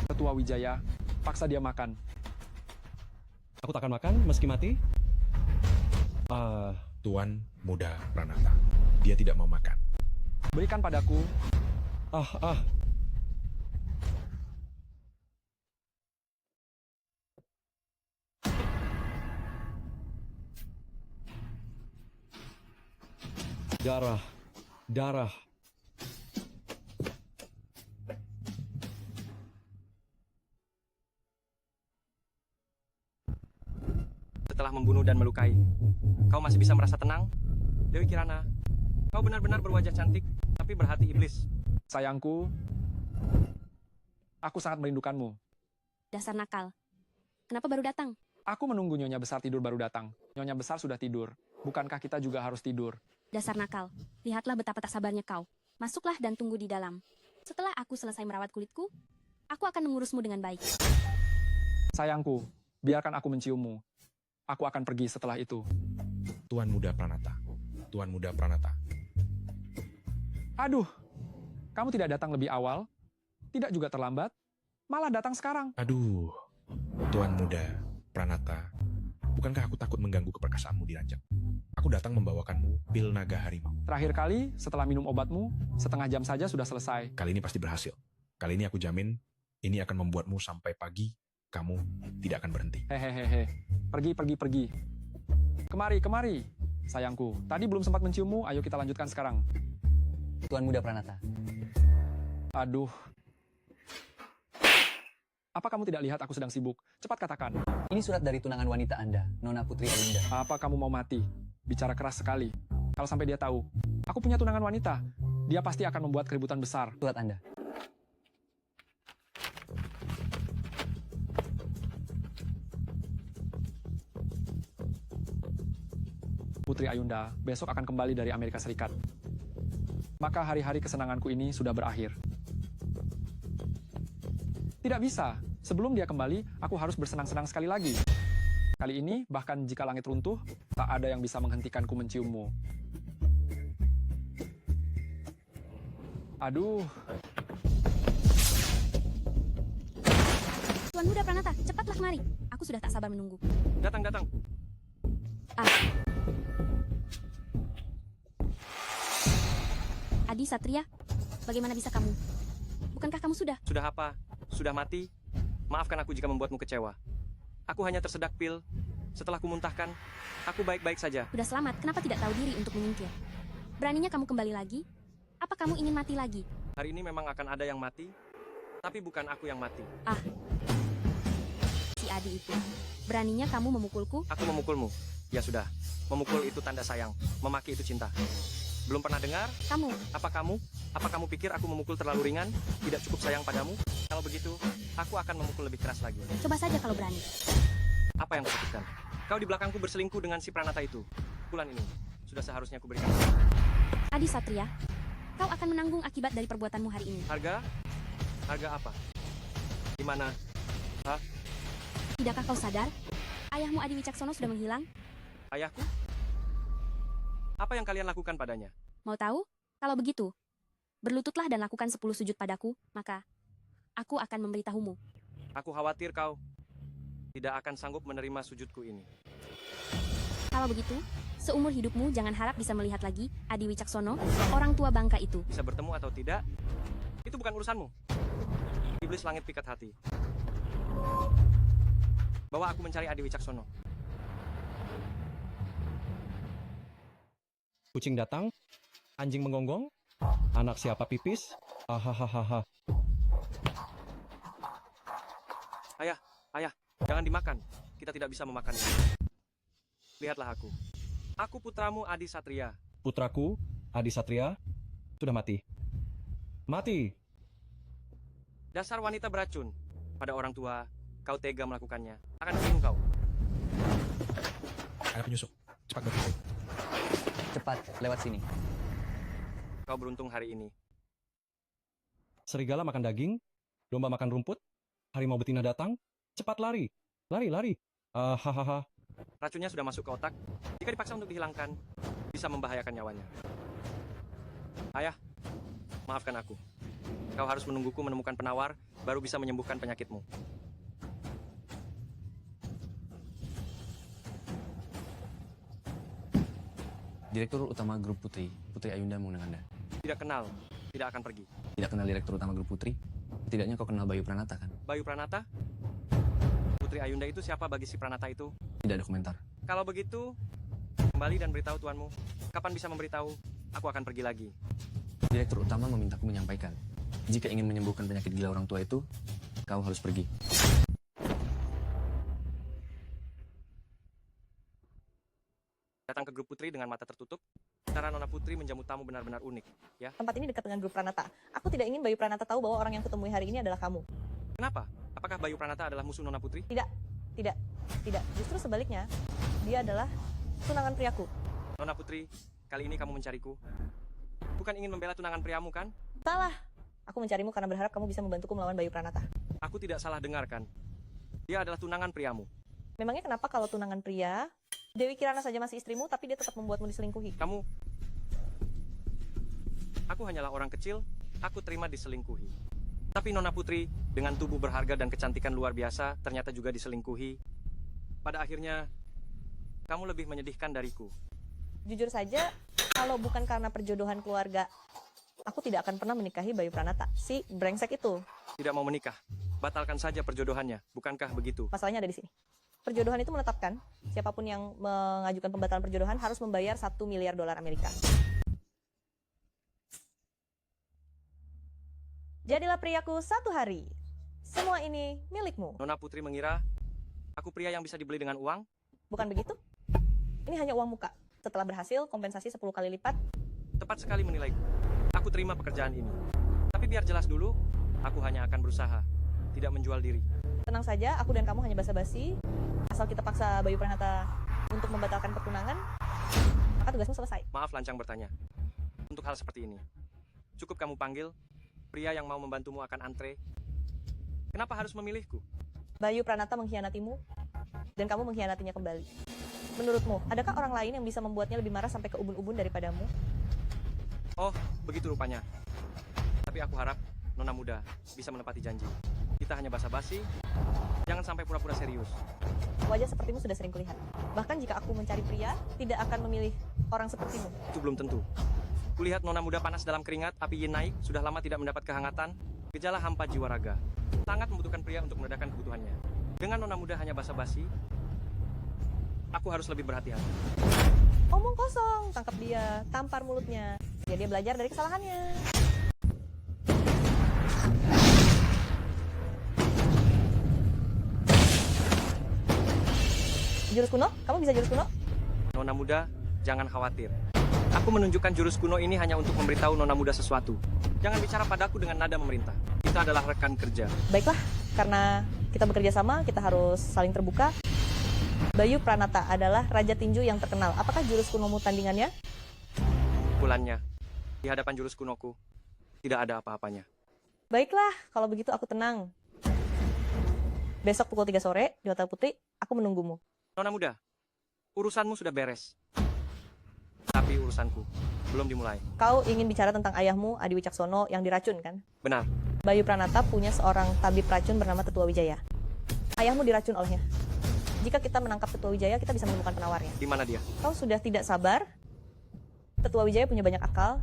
Speaker 3: Tetua Wijaya, paksa dia makan.
Speaker 4: Aku tak akan makan meski mati.
Speaker 5: Tuan Muda Pranata. Dia tidak mau makan.
Speaker 3: Berikan padaku.
Speaker 4: Ah. Darah.
Speaker 1: Setelah membunuh dan melukai, kau masih bisa merasa tenang? Dewi Kirana, Kau benar-benar berwajah cantik, tapi berhati iblis.
Speaker 3: Sayangku, aku sangat merindukanmu.
Speaker 2: Dasar nakal. Kenapa baru datang?
Speaker 3: Aku menunggu Nyonya Besar tidur baru datang. Nyonya Besar sudah tidur. Bukankah kita juga harus tidur?
Speaker 2: Dasar nakal. Lihatlah betapa tak sabarnya kau. Masuklah dan tunggu di dalam. Setelah aku selesai merawat kulitku, aku akan mengurusmu dengan baik.
Speaker 3: Sayangku, biarkan aku menciummu. Aku akan pergi setelah itu.
Speaker 5: Tuan Muda Pranata. Tuan Muda Pranata.
Speaker 3: Aduh, kamu tidak datang lebih awal, tidak juga terlambat, malah datang sekarang.
Speaker 5: Aduh, Tuan Muda Pranata. Bukankah aku takut mengganggu keperkasaanmu di ranjang? Aku datang membawakanmu pil naga harimau.
Speaker 3: Terakhir kali, setelah minum obatmu, setengah jam saja sudah selesai.
Speaker 5: Kali ini pasti berhasil. Kali ini aku jamin, ini akan membuatmu sampai pagi, kamu tidak akan berhenti.
Speaker 3: Hehehehe, pergi. Kemari, kemari. Sayangku, tadi belum sempat menciummu, ayo kita lanjutkan sekarang.
Speaker 7: Tuan Muda Pranata.
Speaker 3: Aduh. Apa kamu tidak lihat aku sedang sibuk? Cepat katakan.
Speaker 7: Ini surat dari tunangan wanita Anda, Nona Putri Ayunda.
Speaker 3: Apa kamu mau mati? Bicara keras sekali. Kalau sampai dia tahu, aku punya tunangan wanita, dia pasti akan membuat keributan besar.
Speaker 7: Surat Anda.
Speaker 3: Putri Ayunda besok akan kembali dari Amerika Serikat. Maka hari-hari kesenanganku ini sudah berakhir. Tidak bisa. Sebelum dia kembali, aku harus bersenang-senang sekali lagi. Kali ini, bahkan jika langit runtuh, tak ada yang bisa menghentikanku menciummu. Aduh,
Speaker 2: Tuan Muda Pranata, cepatlah kemari. Aku sudah tak sabar menunggu.
Speaker 1: Datang.
Speaker 2: Adi Satria, bagaimana bisa kamu? Bukankah kamu sudah?
Speaker 1: Sudah apa? Sudah mati? Maafkan aku jika membuatmu kecewa. Aku hanya tersedak pil. Setelah kumuntahkan, aku baik-baik saja.
Speaker 2: Sudah selamat, kenapa tidak tahu diri untuk menyingkir? Beraninya kamu kembali lagi? Apa kamu ingin mati lagi?
Speaker 1: Hari ini memang akan ada yang mati, tapi bukan aku yang mati.
Speaker 2: Si Adi itu. Beraninya kamu memukulku?
Speaker 1: Aku memukulmu. Ya sudah, memukul itu tanda sayang, memaki itu cinta. Belum pernah dengar?
Speaker 2: Kamu,
Speaker 1: Apa kamu pikir aku memukul terlalu ringan? Tidak cukup sayang padamu? Kalau begitu, aku akan memukul lebih keras lagi.
Speaker 2: coba saja kalau berani.
Speaker 1: Apa yang kau pikirkan? Kau di belakangku berselingkuh dengan si Pranata itu. Pukulan ini sudah seharusnya aku berikan.
Speaker 2: Adi Satria, kau akan menanggung akibat dari perbuatanmu hari ini.
Speaker 1: Harga? Harga apa? Di mana?
Speaker 2: Tidakkah kau sadar? Ayahmu Adi Wicaksono sudah menghilang.
Speaker 1: Ayahku? Apa yang kalian lakukan padanya?
Speaker 2: Mau tahu? Kalau begitu, berlututlah dan lakukan 10 sujud padaku, maka aku akan memberitahumu.
Speaker 1: Aku khawatir kau tidak akan sanggup menerima sujudku ini.
Speaker 2: Kalau begitu, seumur hidupmu jangan harap bisa melihat lagi Adi Wicaksono, orang tua bangka itu.
Speaker 1: Bisa bertemu atau tidak, itu bukan urusanmu. Iblis langit pikat hati. Bawa aku mencari Adi Wicaksono.
Speaker 4: Kucing datang, anjing menggonggong, anak siapa pipis, hahaha.
Speaker 1: Ayah, jangan dimakan. Kita tidak bisa memakannya. Lihatlah aku. Aku putramu Adi Satria.
Speaker 4: Putraku, Adi Satria, sudah mati. Mati.
Speaker 1: Dasar wanita beracun. Pada orang tua, kau tega melakukannya. Akan bunuh kau.
Speaker 5: Ada penyusup. Cepat berhenti.
Speaker 7: Cepat, lewat sini.
Speaker 1: Kau beruntung hari ini.
Speaker 4: Serigala makan daging, domba makan rumput, harimau betina datang, cepat lari. Lari. Hahaha.
Speaker 1: Racunnya sudah masuk ke otak. Jika dipaksa untuk dihilangkan, bisa membahayakan nyawanya. Ayah, maafkan aku. Kau harus menungguku menemukan penawar, baru bisa menyembuhkan penyakitmu.
Speaker 6: Direktur Utama Grup Putri Ayunda mengundang Anda.
Speaker 1: Tidak kenal, tidak akan pergi.
Speaker 6: Tidak kenal Direktur Utama Grup Putri? Setidaknya kau kenal Bayu Pranata kan?
Speaker 1: Bayu Pranata? Putri Ayunda itu siapa bagi si Pranata itu?
Speaker 6: Tidak ada komentar.
Speaker 1: Kalau begitu, kembali dan beritahu tuanmu. Kapan bisa memberitahu? Aku akan pergi lagi.
Speaker 6: Direktur Utama memintaku menyampaikan, jika ingin menyembuhkan penyakit gila orang tua itu, kau harus pergi.
Speaker 1: Datang ke grup Putri dengan mata tertutup. Cara Nona Putri menjamu tamu benar-benar unik, ya.
Speaker 8: Tempat ini dekat dengan grup Pranata. Aku tidak ingin Bayu Pranata tahu bahwa orang yang kutemui hari ini adalah kamu.
Speaker 1: Kenapa? Apakah Bayu Pranata adalah musuh Nona Putri?
Speaker 8: Tidak. Justru sebaliknya, dia adalah tunangan priaku.
Speaker 1: Nona Putri, kali ini kamu mencariku. Bukan ingin membela tunangan priamu, kan?
Speaker 8: Salah. Aku mencarimu karena berharap kamu bisa membantuku melawan Bayu Pranata.
Speaker 1: Aku tidak salah dengar, kan? Dia adalah tunangan priamu.
Speaker 8: Memangnya kenapa kalau tunangan pria, Dewi Kirana saja masih istrimu, tapi dia tetap membuatmu diselingkuhi?
Speaker 1: Aku hanyalah orang kecil, aku terima diselingkuhi. Tapi Nona Putri, dengan tubuh berharga dan kecantikan luar biasa, ternyata juga diselingkuhi. Pada akhirnya, kamu lebih menyedihkan dariku.
Speaker 8: Jujur saja, kalau bukan karena perjodohan keluarga, aku tidak akan pernah menikahi Bayu Pranata, si brengsek itu.
Speaker 1: Tidak mau menikah. Batalkan saja perjodohannya, bukankah begitu?
Speaker 8: Masalahnya ada di sini. Perjodohan itu menetapkan, siapapun yang mengajukan pembatalan perjodohan harus membayar 1 miliar dolar Amerika. Jadilah priaku satu hari. Semua ini milikmu.
Speaker 1: Nona Putri mengira aku pria yang bisa dibeli dengan uang?
Speaker 8: Bukan begitu? Ini hanya uang muka. Setelah berhasil, kompensasi 10 kali lipat.
Speaker 1: Tepat sekali menilaiku. Aku terima pekerjaan ini. Tapi biar jelas dulu, aku hanya akan berusaha, tidak menjual diri.
Speaker 8: Tenang saja, aku dan kamu hanya basa-basi. Asal kita paksa Bayu Pranata untuk membatalkan pertunangan, maka tugasmu selesai.
Speaker 1: Maaf lancang bertanya. Untuk hal seperti ini, cukup kamu panggil pria yang mau membantumu akan antre. Kenapa harus memilihku?
Speaker 8: Bayu Pranata mengkhianatimu, dan kamu mengkhianatinya kembali. Menurutmu, adakah orang lain yang bisa membuatnya lebih marah sampai ke ubun-ubun daripadamu?
Speaker 1: Oh, begitu rupanya. Tapi aku harap Nona muda bisa menepati janji. Kita hanya basa-basi, jangan sampai pura-pura serius.
Speaker 8: Wajah sepertimu sudah sering kulihat. Bahkan jika aku mencari pria, tidak akan memilih orang sepertimu.
Speaker 1: Itu belum tentu. Kulihat Nona muda panas dalam keringat, api yin naik, sudah lama tidak mendapat kehangatan, gejala hampa jiwa raga. Sangat membutuhkan pria untuk meredakan kebutuhannya. Dengan Nona muda hanya basa-basi, aku harus lebih berhati-hati.
Speaker 8: Omong kosong, tangkap dia, tampar mulutnya. Biar dia belajar dari kesalahannya. Jurus kuno? Kamu bisa jurus kuno?
Speaker 1: Nona muda, jangan khawatir. Aku menunjukkan jurus kuno ini hanya untuk memberitahu Nona muda sesuatu. Jangan bicara padaku dengan nada memerintah. Kita adalah rekan kerja.
Speaker 8: Baiklah, karena kita bekerja sama, kita harus saling terbuka. Bayu Pranata adalah Raja Tinju yang terkenal. Apakah jurus kunomu tandingannya?
Speaker 1: Bulannya, di hadapan jurus kunoku, tidak ada apa-apanya.
Speaker 8: Baiklah, kalau begitu aku tenang. Besok pukul 3 sore di Hotel Putri, aku menunggumu.
Speaker 1: Nona muda, urusanmu sudah beres. Tapi urusanku belum dimulai.
Speaker 8: Kau ingin bicara tentang ayahmu, Adi Wicaksono, yang diracun, kan?
Speaker 1: Benar.
Speaker 8: Bayu Pranata punya seorang tabib racun bernama Tetua Wijaya. Ayahmu diracun olehnya. Jika kita menangkap Tetua Wijaya, kita bisa menemukan penawarnya.
Speaker 1: Di mana dia?
Speaker 8: Kau sudah tidak sabar. Tetua Wijaya punya banyak akal,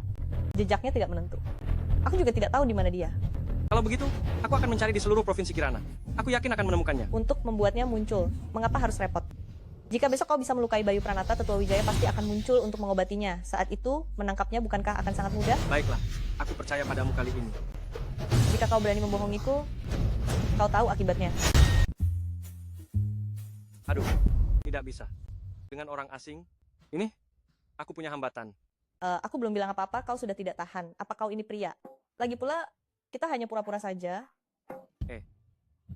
Speaker 8: jejaknya tidak menentu. Aku juga tidak tahu di mana dia.
Speaker 1: Kalau begitu, aku akan mencari di seluruh provinsi Kirana. Aku yakin akan menemukannya.
Speaker 8: Untuk membuatnya muncul, mengapa harus repot? Jika besok kau bisa melukai Bayu Pranata, Tetua Wijaya pasti akan muncul untuk mengobatinya. Saat itu, menangkapnya bukankah akan sangat mudah?
Speaker 1: Baiklah, aku percaya padamu kali ini.
Speaker 8: Jika kau berani membohongiku, kau tahu akibatnya.
Speaker 1: Aduh, tidak bisa. Dengan orang asing, ini, aku punya hambatan.
Speaker 8: Aku belum bilang apa-apa, kau sudah tidak tahan. Apa kau ini pria? Lagi pula, kita hanya pura-pura saja.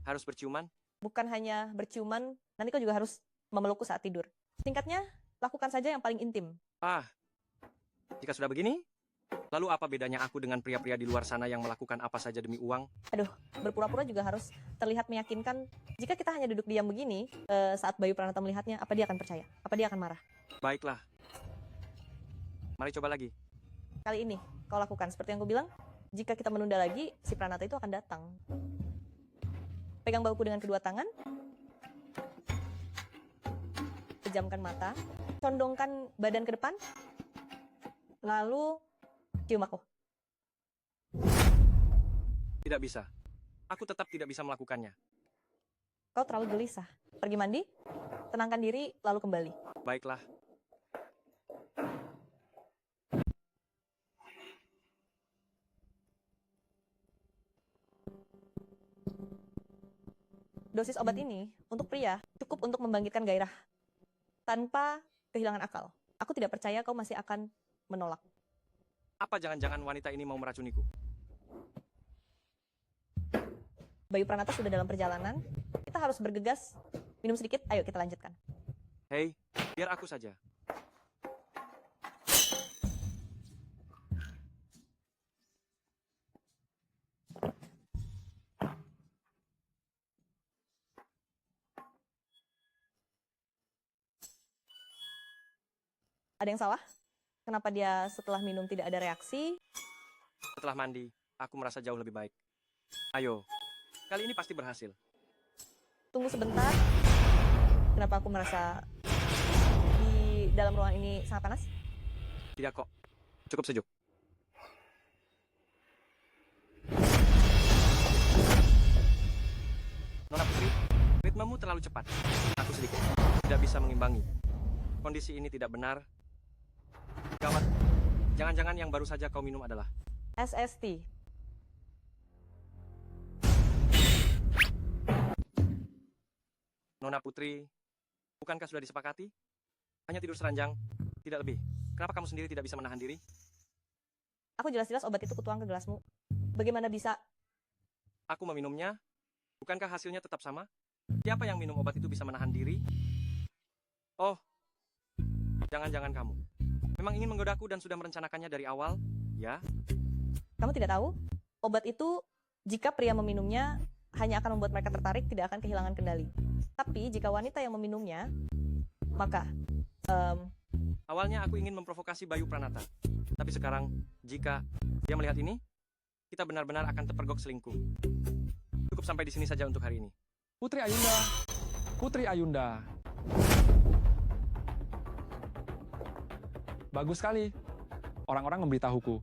Speaker 1: Harus berciuman?
Speaker 8: Bukan hanya berciuman, nanti kau juga harus memelukku saat tidur. Singkatnya, lakukan saja yang paling intim.
Speaker 1: Jika sudah begini, lalu apa bedanya aku dengan pria-pria di luar sana yang melakukan apa saja demi uang?
Speaker 8: Berpura-pura juga harus terlihat meyakinkan. Jika kita hanya duduk diam begini, saat Bayu Pranata melihatnya, apa dia akan percaya? Apa dia akan marah?
Speaker 1: Baiklah. Mari coba lagi.
Speaker 8: Kali ini, kau lakukan seperti yang ku bilang. Jika kita menunda lagi, si Pranata itu akan datang. Pegang bahuku dengan kedua tangan. Pejamkan mata. Condongkan badan ke depan. Lalu, cium aku.
Speaker 1: Tidak bisa. Aku tetap tidak bisa melakukannya.
Speaker 8: Kau terlalu gelisah. Pergi mandi, tenangkan diri, lalu kembali.
Speaker 1: Baiklah.
Speaker 8: Dosis obat ini, untuk pria, cukup untuk membangkitkan gairah. Tanpa kehilangan akal. Aku tidak percaya kau masih akan menolak.
Speaker 1: Apa jangan-jangan wanita ini mau meracuniku?
Speaker 8: Bayu Pranata sudah dalam perjalanan. Kita harus bergegas. Minum sedikit, ayo kita lanjutkan.
Speaker 1: Hei, biar aku saja.
Speaker 8: Ada yang salah? Kenapa dia setelah minum tidak ada reaksi?
Speaker 1: Setelah mandi, aku merasa jauh lebih baik. Ayo, kali ini pasti berhasil.
Speaker 8: Tunggu sebentar. Kenapa aku merasa di dalam ruangan ini sangat panas?
Speaker 1: Tidak kok, cukup sejuk. Nona Putri, ritmemu terlalu cepat. Aku sedikit tidak bisa mengimbangi. Kondisi ini tidak benar. Gawat, jangan-jangan yang baru saja kau minum adalah
Speaker 8: SST.
Speaker 1: Nona Putri. Bukankah sudah disepakati? Hanya tidur seranjang, tidak lebih. Kenapa kamu sendiri tidak bisa menahan diri?
Speaker 8: Aku jelas-jelas obat itu kutuang ke gelasmu. Bagaimana bisa?
Speaker 1: Aku meminumnya. Bukankah hasilnya tetap sama? Siapa yang minum obat itu bisa menahan diri? Oh, jangan-jangan kamu. Memang ingin menggodaku dan sudah merencanakannya dari awal, ya?
Speaker 8: Kamu tidak tahu? Obat itu, jika pria meminumnya, hanya akan membuat mereka tertarik, tidak akan kehilangan kendali. Tapi, jika wanita yang meminumnya, maka...
Speaker 1: Awalnya aku ingin memprovokasi Bayu Pranata. Tapi sekarang, jika dia melihat ini, kita benar-benar akan terpergok selingkuh. Cukup sampai di sini saja untuk hari ini.
Speaker 3: Putri Ayunda. Putri Ayunda. Bagus sekali. Orang-orang memberitahuku.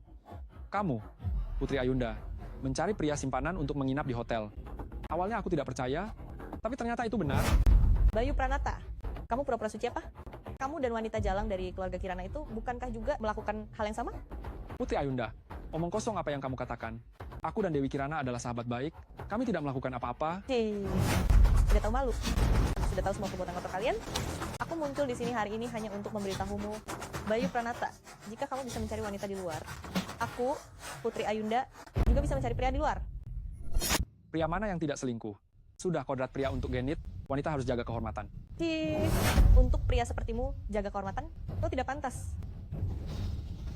Speaker 3: Kamu, Putri Ayunda, mencari pria simpanan untuk menginap di hotel. Awalnya aku tidak percaya, tapi ternyata itu benar.
Speaker 8: Bayu Pranata, kamu pura-pura suci apa? Kamu dan wanita jalang dari keluarga Kirana itu bukankah juga melakukan hal yang sama?
Speaker 3: Putri Ayunda, omong kosong apa yang kamu katakan. Aku dan Dewi Kirana adalah sahabat baik. Kami tidak melakukan apa-apa.
Speaker 8: Tidak tahu malu. Sudah tahu semua perbuatan kotor kalian? Aku muncul di sini hari ini hanya untuk memberitahumu, Bayu Pranata, jika kamu bisa mencari wanita di luar, aku, Putri Ayunda, juga bisa mencari pria di luar.
Speaker 3: Pria mana yang tidak selingkuh? Sudah kodrat pria untuk genit, wanita harus jaga kehormatan.
Speaker 8: Untuk pria sepertimu, jaga kehormatan, lo tidak pantas.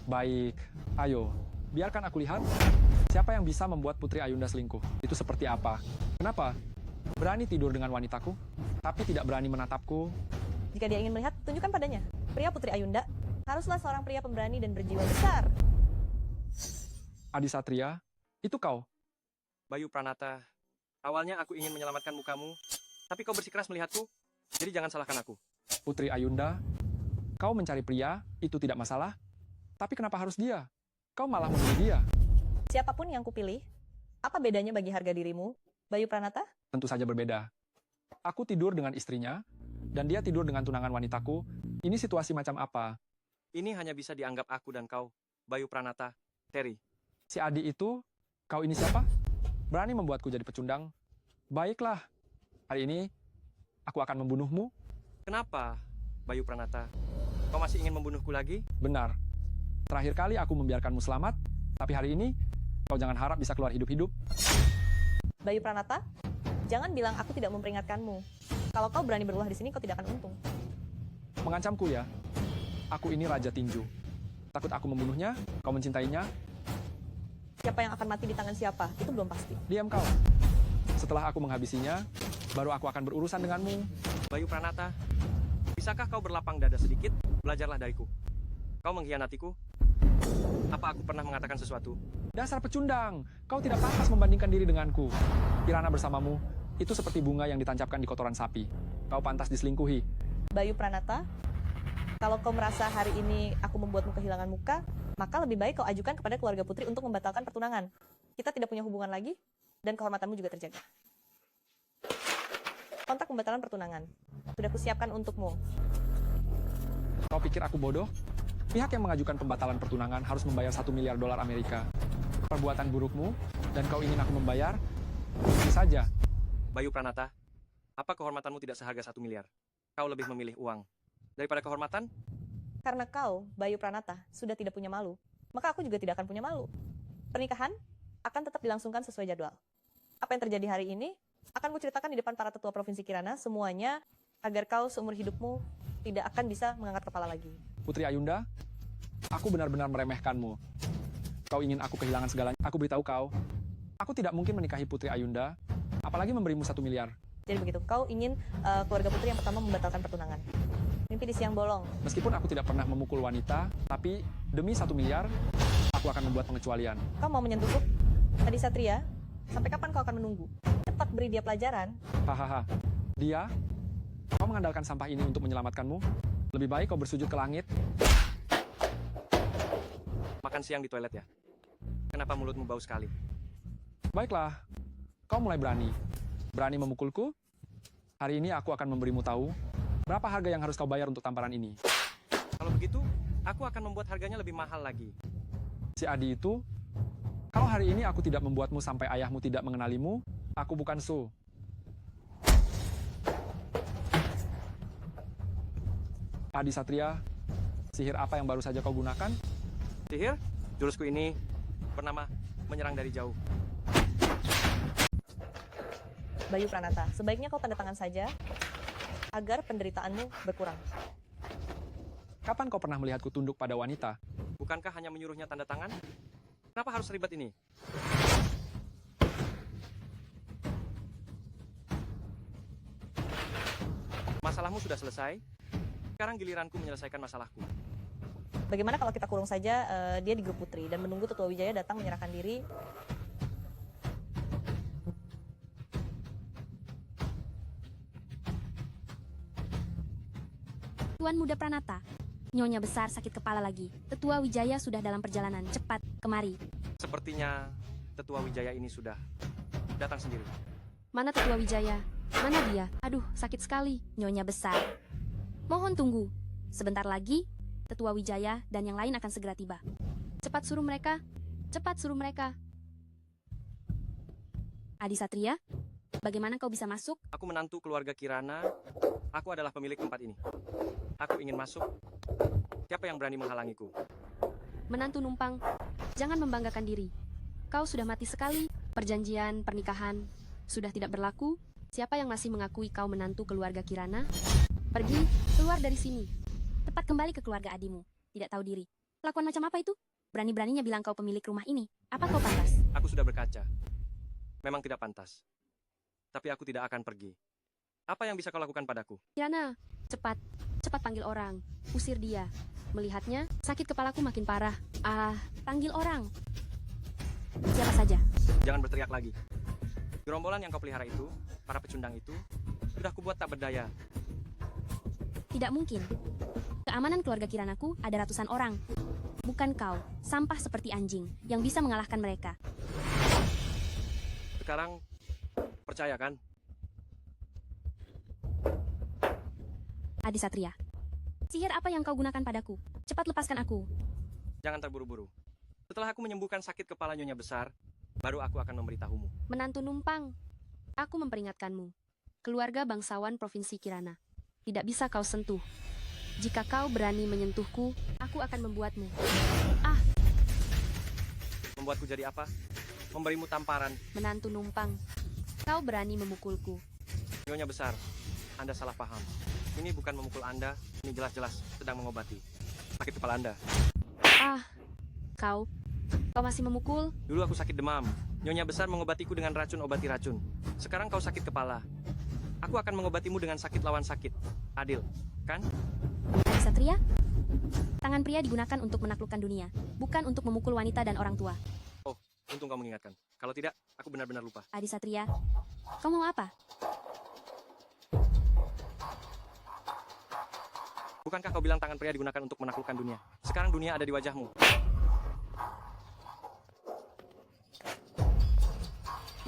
Speaker 3: Baik, ayo, biarkan aku lihat siapa yang bisa membuat Putri Ayunda selingkuh. Itu seperti apa? Kenapa? Berani tidur dengan wanitaku, tapi tidak berani menatapku.
Speaker 8: Jika dia ingin melihat, tunjukkan padanya. Pria Putri Ayunda haruslah seorang pria pemberani dan berjiwa besar.
Speaker 3: Adi Satria, itu kau.
Speaker 1: Bayu Pranata, awalnya aku ingin menyelamatkan mukamu, tapi kau bersikeras melihatku, jadi jangan salahkan aku.
Speaker 3: Putri Ayunda, kau mencari pria, itu tidak masalah. Tapi kenapa harus dia? Kau malah memilih dia.
Speaker 8: Siapapun yang kupilih, apa bedanya bagi harga dirimu, Bayu Pranata?
Speaker 3: Tentu saja berbeda. Aku tidur dengan istrinya, dan dia tidur dengan tunangan wanitaku. Ini situasi macam apa?
Speaker 1: Ini hanya bisa dianggap aku dan kau, Bayu Pranata, Terry.
Speaker 3: Si Adi itu, kau ini siapa? Berani membuatku jadi pecundang? Baiklah, hari ini aku akan membunuhmu.
Speaker 1: Kenapa, Bayu Pranata? Kau masih ingin membunuhku lagi?
Speaker 3: Benar. Terakhir kali aku membiarkanmu selamat, tapi hari ini kau jangan harap bisa keluar hidup-hidup.
Speaker 8: Bayu Pranata, jangan bilang aku tidak memperingatkanmu. Kalau kau berani berulah di sini, kau tidak akan untung.
Speaker 3: Mengancamku ya? Aku ini Raja Tinju. Takut aku membunuhnya, kau mencintainya,
Speaker 8: Siapa yang akan mati di tangan siapa, itu belum pasti.
Speaker 3: diam kau. Setelah aku menghabisinya, baru aku akan berurusan denganmu.
Speaker 1: Bayu Pranata, bisakah kau berlapang dada sedikit? Belajarlah dariku. Kau mengkhianatiku? Apa aku pernah mengatakan sesuatu?
Speaker 3: Dasar pecundang, kau tidak pantas membandingkan diri denganku. Kirana bersamamu, itu seperti bunga yang ditancapkan di kotoran sapi. Kau pantas diselingkuhi.
Speaker 8: Bayu Pranata, kalau kau merasa hari ini aku membuatmu kehilangan muka, maka lebih baik kau ajukan kepada keluarga putri untuk membatalkan pertunangan. Kita tidak punya hubungan lagi, dan kehormatanmu juga terjaga. Kontrak pembatalan pertunangan. Sudah kusiapkan untukmu.
Speaker 3: Kau pikir aku bodoh? Pihak yang mengajukan pembatalan pertunangan harus membayar $1 miliar Amerika. Perbuatan burukmu, dan kau ingin aku membayar? Mungkin saja.
Speaker 1: Bayu Pranata, apa kehormatanmu tidak seharga 1 miliar? Kau lebih memilih uang daripada kehormatan?
Speaker 8: Karena kau, Bayu Pranata, sudah tidak punya malu, maka aku juga tidak akan punya malu. Pernikahan akan tetap dilangsungkan sesuai jadwal. Apa yang terjadi hari ini akan kuceritakan di depan para tetua Provinsi Kirana semuanya agar kau seumur hidupmu tidak akan bisa mengangkat kepala lagi.
Speaker 3: Putri Ayunda, aku benar-benar meremehkanmu. Kau ingin aku kehilangan segalanya. Aku beritahu kau, aku tidak mungkin menikahi Putri Ayunda, apalagi memberimu 1 miliar.
Speaker 8: Jadi begitu, kau ingin keluarga putri yang pertama membatalkan pertunangan. Mimpi di siang bolong.
Speaker 3: Meskipun aku tidak pernah memukul wanita, tapi demi 1 miliar, aku akan membuat pengecualian.
Speaker 8: Kau mau menyentuhku? Tadi Satria, sampai kapan kau akan menunggu? Cepat beri dia pelajaran.
Speaker 3: Hahaha. Dia, kau mengandalkan sampah ini untuk menyelamatkanmu? Lebih baik kau bersujud ke langit.
Speaker 1: Makan siang di toilet ya? Kenapa mulutmu bau sekali?
Speaker 3: Baiklah, kau mulai berani. Berani memukulku? Hari ini aku akan memberimu tahu berapa harga yang harus kau bayar untuk tamparan ini.
Speaker 1: Kalau begitu, aku akan membuat harganya lebih mahal lagi.
Speaker 3: Si Adi itu, kalau hari ini aku tidak membuatmu sampai ayahmu tidak mengenalimu, aku bukan Su. Adi Satria, sihir apa yang baru saja kau gunakan?
Speaker 1: Sihir, jurusku ini bernama menyerang dari jauh.
Speaker 8: Bayu Pranata, sebaiknya kau tanda tangan saja agar penderitaanmu berkurang.
Speaker 3: Kapan kau pernah melihatku tunduk pada wanita?
Speaker 1: Bukankah hanya menyuruhnya tanda tangan? Kenapa harus ribet ini? Masalahmu sudah selesai. Sekarang giliranku menyelesaikan masalahku.
Speaker 8: Bagaimana kalau kita kurung saja dia di grup putri dan menunggu Tetua Wijaya datang menyerahkan diri?
Speaker 2: Tuan Muda Pranata, Nyonya Besar sakit kepala lagi. Tetua Wijaya sudah dalam perjalanan. Cepat, kemari.
Speaker 1: Sepertinya Tetua Wijaya ini sudah datang sendiri.
Speaker 2: Mana Tetua Wijaya? Mana dia? Aduh, sakit sekali. Nyonya Besar. Mohon tunggu. Sebentar lagi, Tetua Wijaya dan yang lain akan segera tiba. Cepat suruh mereka. Cepat suruh mereka. Adi Satria, bagaimana kau bisa masuk?
Speaker 1: Aku menantu keluarga Kirana. Aku adalah pemilik tempat ini. Aku ingin masuk. Siapa yang berani menghalangiku?
Speaker 2: Menantu numpang, jangan membanggakan diri. Kau sudah mati sekali. Perjanjian pernikahan sudah tidak berlaku. Siapa yang masih mengakui kau menantu keluarga Kirana? Pergi, keluar dari sini. Cepat kembali ke keluarga adimu. Tidak tahu diri. Kelakuan macam apa itu? Berani-beraninya bilang kau pemilik rumah ini. Apa kau pantas?
Speaker 1: Aku sudah berkaca. Memang tidak pantas. Tapi aku tidak akan pergi. Apa yang bisa kau lakukan padaku?
Speaker 2: Kirana, cepat. Cepat panggil orang. Usir dia. Melihatnya, sakit kepalaku makin parah. Panggil orang. Siapa saja?
Speaker 1: Jangan berteriak lagi. Gerombolan yang kau pelihara itu, para pecundang itu, sudah kubuat tak berdaya.
Speaker 2: Tidak mungkin. Keamanan keluarga Kiranaku ada ratusan orang. Bukan kau, sampah seperti anjing, yang bisa mengalahkan mereka.
Speaker 1: Sekarang, percaya kan?
Speaker 2: Adi Satria. Sihir apa yang kau gunakan padaku? Cepat lepaskan aku.
Speaker 1: Jangan terburu-buru. Setelah aku menyembuhkan sakit kepala Nyonya Besar, baru aku akan memberitahumu.
Speaker 2: Menantu numpang. Aku memperingatkanmu. Keluarga bangsawan Provinsi Kirana. Tidak bisa kau sentuh. Jika kau berani menyentuhku, aku akan membuatmu.
Speaker 1: Membuatku jadi apa? Memberimu tamparan.
Speaker 2: Menantu numpang. Kau berani memukulku.
Speaker 1: Nyonya Besar, Anda salah paham. Ini bukan memukul Anda, ini jelas-jelas sedang mengobati sakit kepala Anda.
Speaker 2: Kau masih memukul?
Speaker 1: Dulu aku sakit demam. Nyonya Besar mengobatiku dengan racun obati racun. Sekarang kau sakit kepala. Aku akan mengobatimu dengan sakit lawan sakit. Adil, kan?
Speaker 2: Adi Satria? Tangan pria digunakan untuk menaklukkan dunia, bukan untuk memukul wanita dan orang tua.
Speaker 1: Oh, untung kau mengingatkan. Kalau tidak, aku benar-benar lupa.
Speaker 2: Adi Satria, kau mau apa?
Speaker 1: Bukankah kau bilang tangan pria digunakan untuk menaklukkan dunia? Sekarang dunia ada di wajahmu.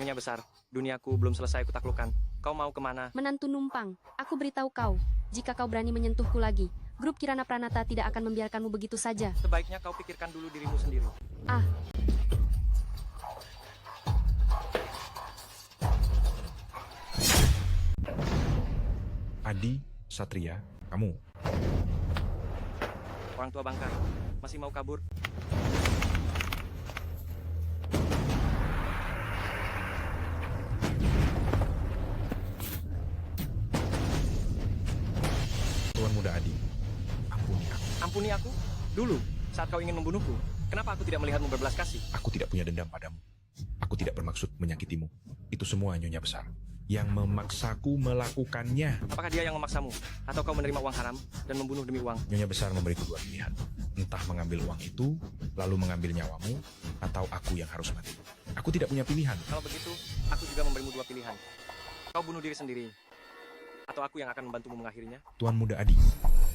Speaker 1: Nyonya Besar, duniaku belum selesai kutaklukkan. Kau mau kemana?
Speaker 2: Menantu numpang, aku beritahu kau, jika kau berani menyentuhku lagi, grup Kirana Pranata tidak akan membiarkanmu begitu saja.
Speaker 1: Sebaiknya kau pikirkan dulu dirimu sendiri.
Speaker 5: Adi Satria, kamu.
Speaker 1: Orang tua bangka. Masih mau kabur?
Speaker 5: Tuan Muda Adi, ampuni aku.
Speaker 1: Ampuni aku? Dulu, saat kau ingin membunuhku, kenapa aku tidak melihatmu berbelas kasih?
Speaker 5: Aku tidak punya dendam padamu. Aku tidak bermaksud menyakitimu. Itu semua Nyonya Besar yang memaksaku melakukannya.
Speaker 1: Apakah dia yang memaksamu? Atau kau menerima uang haram dan membunuh demi uang?
Speaker 5: Nyonya Besar memberiku dua pilihan. Entah mengambil uang itu, lalu mengambil nyawamu, atau aku yang harus mati. Aku tidak punya pilihan.
Speaker 1: Kalau begitu, aku juga memberimu dua pilihan. Kau bunuh diri sendiri, atau aku yang akan membantumu mengakhirinya.
Speaker 5: Tuan Muda Adi,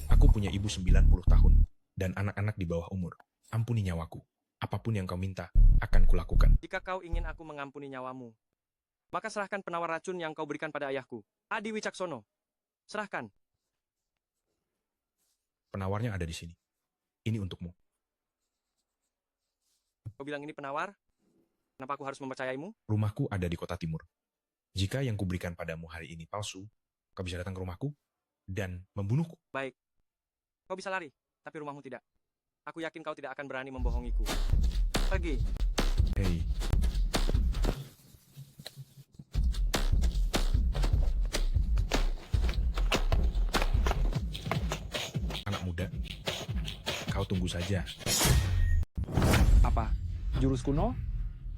Speaker 5: aku punya ibu 90 tahun dan anak-anak di bawah umur. Ampuni nyawaku. Apapun yang kau minta, akan kulakukan.
Speaker 1: Jika kau ingin aku mengampuni nyawamu, maka serahkan penawar racun yang kau berikan pada ayahku, Adi Wicaksono. Serahkan.
Speaker 5: Penawarnya ada di sini. Ini untukmu.
Speaker 1: Kau bilang ini penawar? Kenapa aku harus mempercayaimu?
Speaker 5: Rumahku ada di kota timur. Jika yang kuberikan padamu hari ini palsu, kau bisa datang ke rumahku dan membunuhku.
Speaker 1: Baik. Kau bisa lari, tapi rumahmu tidak. Aku yakin kau tidak akan berani membohongiku. Pergi.
Speaker 5: Hei, anak muda, kau tunggu saja.
Speaker 3: Apa? Jurus kuno?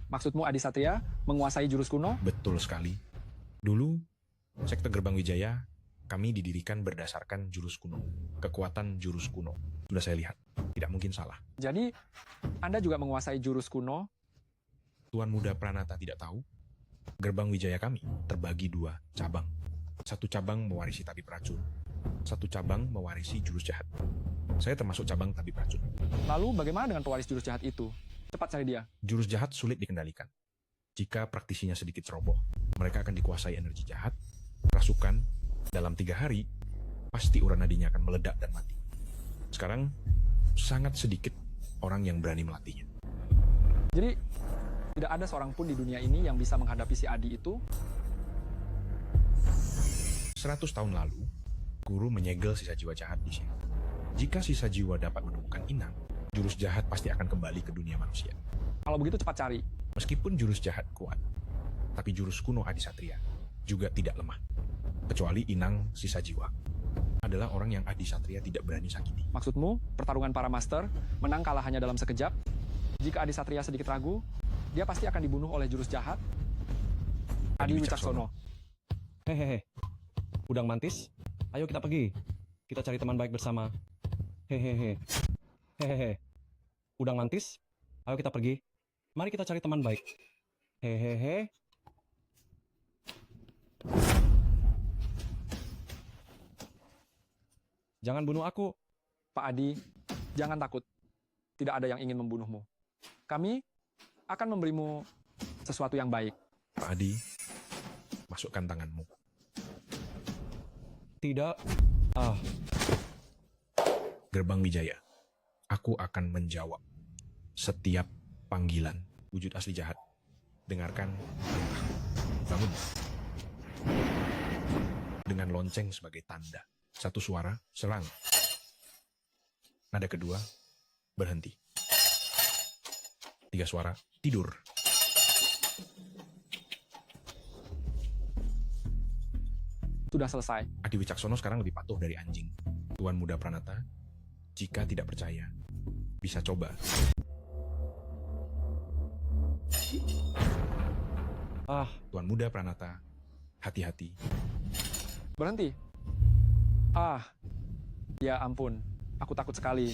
Speaker 3: Maksudmu Adi Satria menguasai jurus kuno?
Speaker 5: Betul sekali. Dulu, sekte Gerbang Wijaya, kami didirikan berdasarkan jurus kuno. Kekuatan jurus kuno. Sudah saya lihat. Tidak mungkin salah.
Speaker 3: Jadi, Anda juga menguasai jurus kuno?
Speaker 5: Tuan Muda Pranata tidak tahu? Gerbang Wijaya kami terbagi dua cabang. Satu cabang mewarisi tabib racun. Satu cabang mewarisi jurus jahat. Saya termasuk cabang tabib racun.
Speaker 3: Lalu bagaimana dengan pewaris jurus jahat itu? Cepat cari dia.
Speaker 5: Jurus jahat sulit dikendalikan. Jika praktisinya sedikit ceroboh, mereka akan dikuasai energi jahat, rasukan, dalam 3 hari, pasti urat nadinya akan meledak dan mati. Sekarang, sangat sedikit orang yang berani melatihnya.
Speaker 3: Jadi, tidak ada seorang pun di dunia ini yang bisa menghadapi si Adi itu?
Speaker 5: 100 tahun lalu, guru menyegel sisa jiwa jahat di sini. Jika sisa jiwa dapat menemukan inang, jurus jahat pasti akan kembali ke dunia manusia.
Speaker 3: Kalau begitu cepat cari.
Speaker 5: Meskipun jurus jahat kuat, tapi jurus kuno Adi Satria juga tidak lemah. Kecuali inang sisa jiwa adalah orang yang Adi Satria tidak berani sakiti.
Speaker 3: Maksudmu, pertarungan para master, menang kalah hanya dalam sekejap? Jika Adi Satria sedikit ragu, dia pasti akan dibunuh oleh jurus jahat? Adi Wicaksono.
Speaker 4: Hehehe. Udang mantis, ayo kita pergi. Kita cari teman baik bersama. Hehehe. Hehehe. Udang mantis, ayo kita pergi. Mari kita cari teman baik. Hehehe. Jangan bunuh aku.
Speaker 3: Pak Adi, jangan takut. Tidak ada yang ingin membunuhmu. Kami akan memberimu sesuatu yang baik.
Speaker 5: Pak Adi, masukkan tanganmu.
Speaker 4: Tidak. Ah,
Speaker 5: Gerbang Wijaya, aku akan menjawab setiap panggilan. Wujud asli jahat, dengarkan perintahku. Bangun. Dengan lonceng sebagai tanda. Satu suara, serang. Nada kedua, berhenti. 3 suara, tidur.
Speaker 3: Sudah selesai.
Speaker 5: Adi Wicaksono sekarang lebih patuh dari anjing. Tuan Muda Pranata, jika tidak percaya, bisa coba.
Speaker 4: ah,
Speaker 5: Tuan Muda Pranata, hati-hati.
Speaker 3: Berhenti. Ya ampun. Aku takut sekali.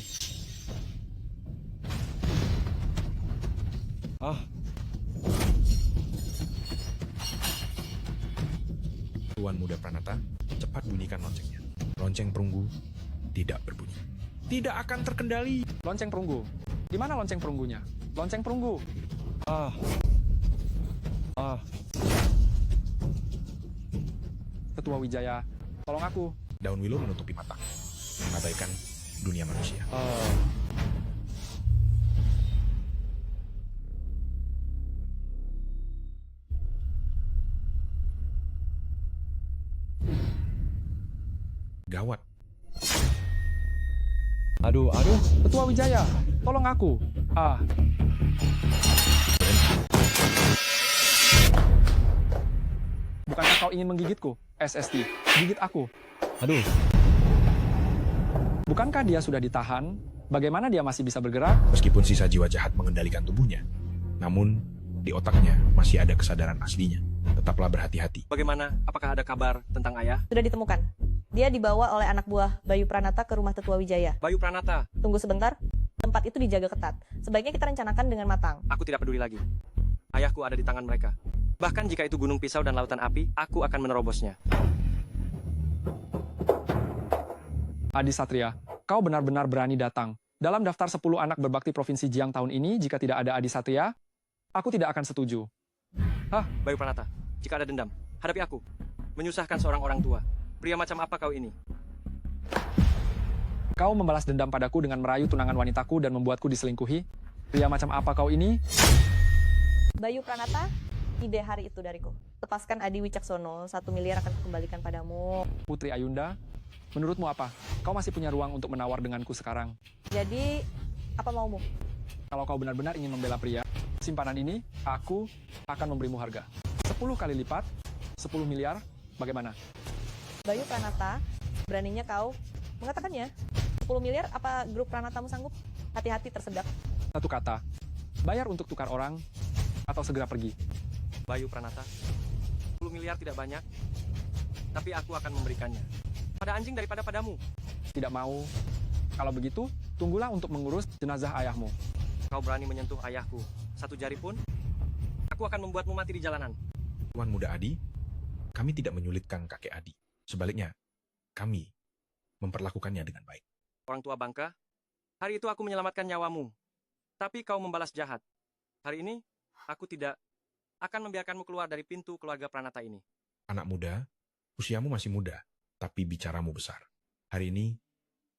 Speaker 4: ah.
Speaker 5: Tuan Muda Pranata, cepat bunyikan loncengnya. Lonceng perunggu tidak berbunyi. Tidak akan terkendali.
Speaker 3: Lonceng perunggu. Di mana lonceng perunggunya? Lonceng perunggu.
Speaker 4: Ah. Ah.
Speaker 3: Ketua Wijaya, tolong aku.
Speaker 5: Daun willow menutupi mata, mengabaikan dunia manusia. Gawat.
Speaker 4: Aduh.
Speaker 3: Tetua Wijaya, tolong aku. Bukankah kau ingin menggigitku? SST, gigit aku.
Speaker 4: Aduh.
Speaker 3: Bukankah dia sudah ditahan? Bagaimana dia masih bisa bergerak?
Speaker 5: Meskipun sisa jiwa jahat mengendalikan tubuhnya, namun di otaknya masih ada kesadaran aslinya. Tetaplah berhati-hati.
Speaker 1: Bagaimana? Apakah ada kabar tentang ayah?
Speaker 8: Sudah ditemukan. Dia dibawa oleh anak buah Bayu Pranata ke rumah Tetua Wijaya.
Speaker 1: Bayu Pranata,
Speaker 8: Tunggu sebentar, tempat itu dijaga ketat. Sebaiknya kita rencanakan dengan matang.
Speaker 1: aku tidak peduli lagi. Ayahku ada di tangan mereka. Bahkan jika itu gunung pisau dan lautan api, aku akan menerobosnya.
Speaker 3: Adi Satria, kau benar-benar berani datang. Dalam daftar 10 anak berbakti Provinsi Jiang tahun ini, jika tidak ada Adi Satria, aku tidak akan setuju.
Speaker 1: Bayu Pranata, jika ada dendam, hadapi aku. Menyusahkan seorang orang tua. Pria macam apa kau ini?
Speaker 3: Kau membalas dendam padaku dengan merayu tunangan wanitaku dan membuatku diselingkuhi? Pria macam apa kau ini?
Speaker 8: Bayu Pranata, ide hari itu dariku. Lepaskan Adi Wicaksono, 1 miliar akan kukembalikan padamu.
Speaker 3: Putri Ayunda, menurutmu apa? Kau masih punya ruang untuk menawar denganku sekarang.
Speaker 8: Jadi, apa maumu?
Speaker 3: Kalau kau benar-benar ingin membela pria, simpanan ini, aku akan memberimu harga. 10 kali lipat, 10 miliar, bagaimana?
Speaker 8: Bayu Pranata, beraninya kau mengatakannya. 10 miliar, apa grup Pranatamu sanggup? Hati-hati tersedak.
Speaker 3: Satu kata, bayar untuk tukar orang, atau segera pergi.
Speaker 1: Bayu Pranata, 10 miliar tidak banyak, tapi aku akan memberikannya. Pada anjing daripada padamu.
Speaker 3: Tidak mau. Kalau begitu, tunggulah untuk mengurus jenazah ayahmu.
Speaker 1: Kau berani menyentuh ayahku, 1 jari pun, aku akan membuatmu mati di jalanan.
Speaker 5: Tuan Muda Adi, kami tidak menyulitkan kakek Adi. Sebaliknya, kami memperlakukannya dengan baik.
Speaker 1: Orang tua bangka, hari itu aku menyelamatkan nyawamu, tapi kau membalas jahat. Hari ini, aku tidak akan membiarkanmu keluar dari pintu keluarga Pranata ini.
Speaker 5: Anak muda, usiamu masih muda, tapi bicaramu besar. Hari ini,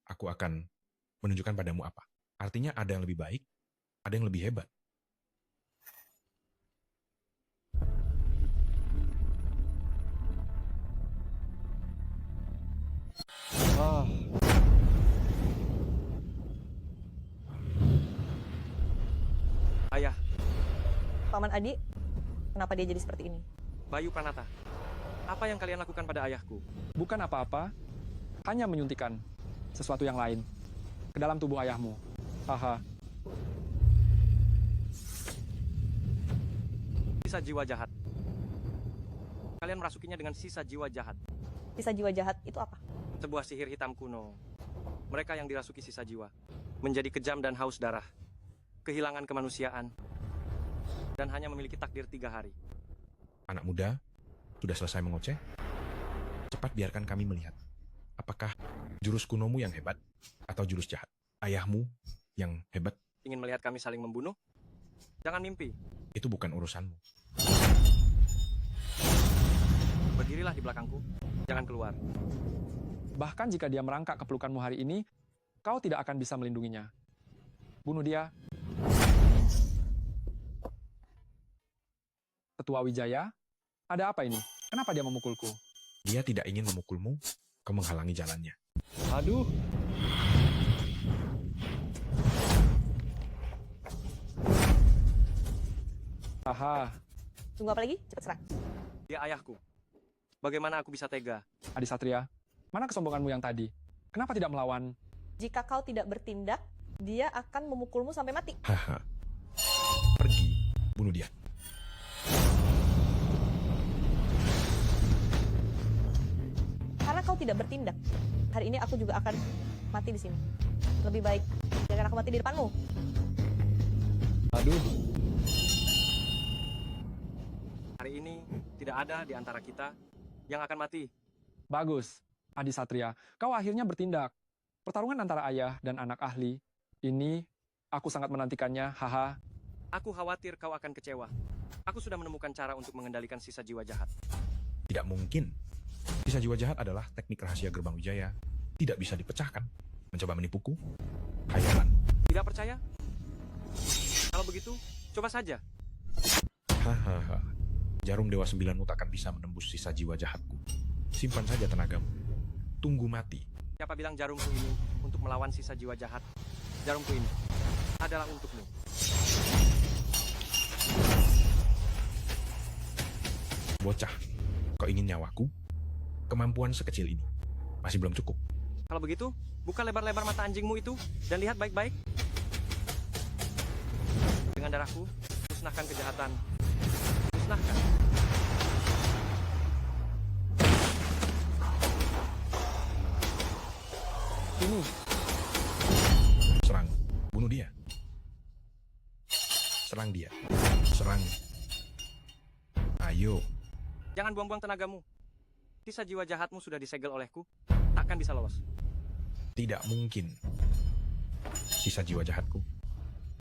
Speaker 5: aku akan menunjukkan padamu apa. Artinya ada yang lebih baik, ada yang lebih hebat.
Speaker 1: Ayah,
Speaker 8: Paman Adi, kenapa dia jadi seperti ini?
Speaker 1: Bayu Pranata, apa yang kalian lakukan pada ayahku?
Speaker 3: Bukan apa-apa, hanya menyuntikkan sesuatu yang lain ke dalam tubuh ayahmu. Haha,
Speaker 1: Sisa jiwa jahat. Kalian merasukinya dengan sisa jiwa jahat.
Speaker 8: Sisa jiwa jahat itu apa?
Speaker 1: Sebuah sihir hitam kuno. Mereka yang dirasuki sisa jiwa menjadi kejam dan haus darah, kehilangan kemanusiaan, dan hanya memiliki takdir 3 hari.
Speaker 5: Anak muda, sudah selesai mengoceh? Cepat biarkan kami melihat. Apakah jurus kunomu yang hebat atau jurus jahat? Ayahmu yang hebat?
Speaker 1: Ingin melihat kami saling membunuh? Jangan mimpi.
Speaker 5: Itu bukan urusanmu.
Speaker 1: Berdirilah di belakangku. Jangan keluar.
Speaker 3: bahkan jika dia merangkak ke pelukanmu hari ini, kau tidak akan bisa melindunginya. Bunuh dia. Tetua Wijaya, ada apa ini? Kenapa dia memukulku?
Speaker 5: Dia tidak ingin memukulmu, kau menghalangi jalannya.
Speaker 4: Aduh.
Speaker 3: Aha,
Speaker 8: Tunggu apa lagi? Cepat serang.
Speaker 1: Dia ayahku. Bagaimana aku bisa tega?
Speaker 3: Adi Satria, mana kesombonganmu yang tadi? Kenapa tidak melawan?
Speaker 8: Jika kau tidak bertindak, dia akan memukulmu sampai mati.
Speaker 5: Haha. Pergi, bunuh dia.
Speaker 8: Karena kau tidak bertindak, hari ini aku juga akan mati di sini. Lebih baik jangan aku mati di depanmu.
Speaker 4: Aduh.
Speaker 1: Hari ini tidak ada di antara kita yang akan mati.
Speaker 3: Bagus, Adi Satria, kau akhirnya bertindak. Pertarungan antara ayah dan anak ahli, ini aku sangat menantikannya, haha.
Speaker 1: Aku khawatir kau akan kecewa. Aku sudah menemukan cara untuk mengendalikan sisa jiwa jahat.
Speaker 5: Tidak mungkin. Sisa jiwa jahat adalah teknik rahasia Gerbang Wijaya. Tidak bisa dipecahkan. Mencoba menipuku? Khayalan.
Speaker 1: Tidak percaya? Kalau begitu, coba saja.
Speaker 5: Hahaha. Jarum Dewa 9 tak akan bisa menembus sisa jiwa jahatku. Simpan saja tenagamu. Tunggu mati.
Speaker 1: Siapa bilang jarumku ini untuk melawan sisa jiwa jahat? Jarumku ini adalah untukmu.
Speaker 5: Bocah, kau ingin nyawaku? Kemampuan sekecil ini masih belum cukup.
Speaker 1: Kalau begitu, buka lebar-lebar mata anjingmu itu dan lihat baik-baik. Dengan darahku, musnahkan kejahatan. Musnahkan.
Speaker 3: Ini,
Speaker 5: Serang, bunuh dia. Serang dia. Serang. Ayo,
Speaker 1: Jangan buang-buang tenagamu. Sisa jiwa jahatmu sudah disegel olehku. Takkan bisa lolos.
Speaker 5: tidak mungkin. Sisa jiwa jahatku.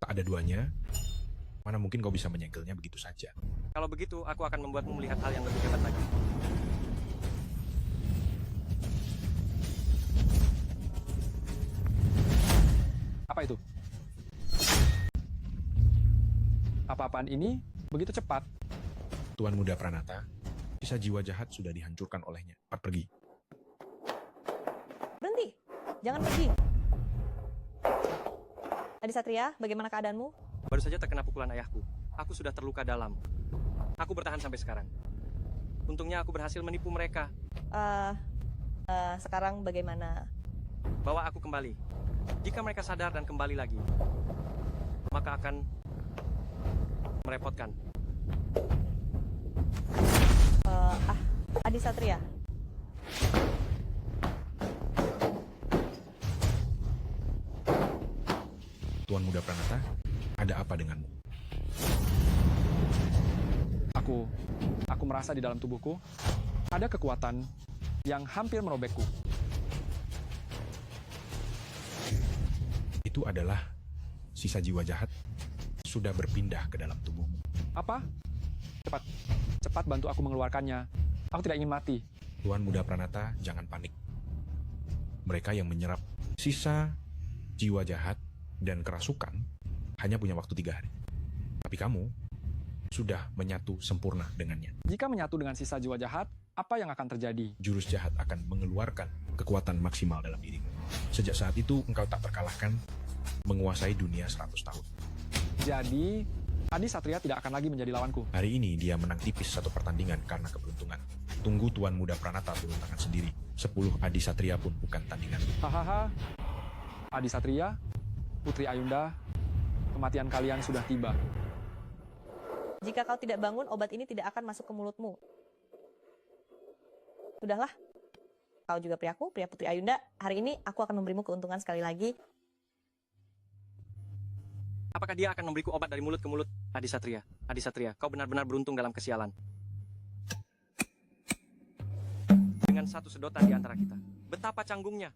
Speaker 5: Tak ada duanya. Mana mungkin kau bisa menyegelnya begitu saja.
Speaker 1: Kalau begitu, aku akan membuatmu melihat hal yang lebih hebat lagi.
Speaker 3: apa itu? Apa-apaan ini begitu cepat?
Speaker 5: Tuan Muda Pranata, sisa jiwa jahat sudah dihancurkan olehnya. Cepat pergi.
Speaker 8: Berhenti. Jangan pergi. Adi Satria, bagaimana keadaanmu?
Speaker 1: Baru saja terkena pukulan ayahku. Aku sudah terluka dalam. Aku bertahan sampai sekarang. Untungnya aku berhasil menipu mereka.
Speaker 8: Sekarang bagaimana?
Speaker 1: Bawa aku kembali. Jika mereka sadar dan kembali lagi, maka akan merepotkan.
Speaker 8: Adi Satria.
Speaker 5: Tuan Muda Pranata, ada apa denganmu?
Speaker 3: Aku merasa di dalam tubuhku ada kekuatan yang hampir merobekku.
Speaker 5: Itu adalah sisa jiwa jahat sudah berpindah ke dalam tubuhmu.
Speaker 3: Apa? Cepat bantu aku mengeluarkannya. Aku tidak ingin mati.
Speaker 5: Tuan Muda Pranata, jangan panik. Mereka yang menyerap sisa jiwa jahat dan kerasukan hanya punya waktu 3 hari. Tapi kamu sudah menyatu sempurna dengannya.
Speaker 3: Jika menyatu dengan sisa jiwa jahat, apa yang akan terjadi?
Speaker 5: Jurus jahat akan mengeluarkan kekuatan maksimal dalam dirimu. Sejak saat itu, engkau tak terkalahkan, menguasai dunia 100 tahun.
Speaker 3: Jadi, Adi Satria tidak akan lagi menjadi lawanku.
Speaker 5: Hari ini dia menang tipis satu pertandingan karena keberuntungan. Tunggu Tuan Muda Pranata turun tangan sendiri. 10 Adi Satria pun bukan tandingan.
Speaker 3: Hahaha. Adi Satria, Putri Ayunda, kematian kalian sudah tiba.
Speaker 8: Jika kau tidak bangun, obat ini tidak akan masuk ke mulutmu. Sudahlah. Kau juga priaku, pria Putri Ayunda. Hari ini aku akan memberimu keuntungan sekali lagi.
Speaker 1: Apakah dia akan memberiku obat dari mulut ke mulut? Adi Satria, kau benar-benar beruntung dalam kesialan. Dengan satu sedotan di antara kita. Betapa canggungnya.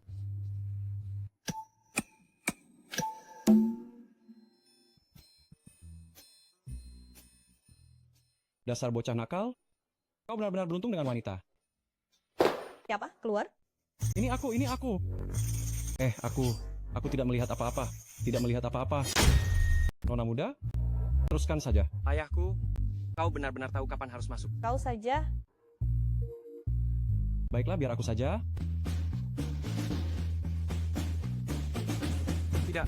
Speaker 4: Dasar bocah nakal, kau benar-benar beruntung dengan wanita.
Speaker 8: Siapa? Keluar?
Speaker 4: Ini aku. Aku tidak melihat apa-apa. Tidak melihat apa-apa. Nona muda, teruskan saja.
Speaker 1: Ayahku, kau benar-benar tahu kapan harus masuk.
Speaker 8: Kau saja.
Speaker 4: Baiklah, biar aku saja.
Speaker 1: Tidak.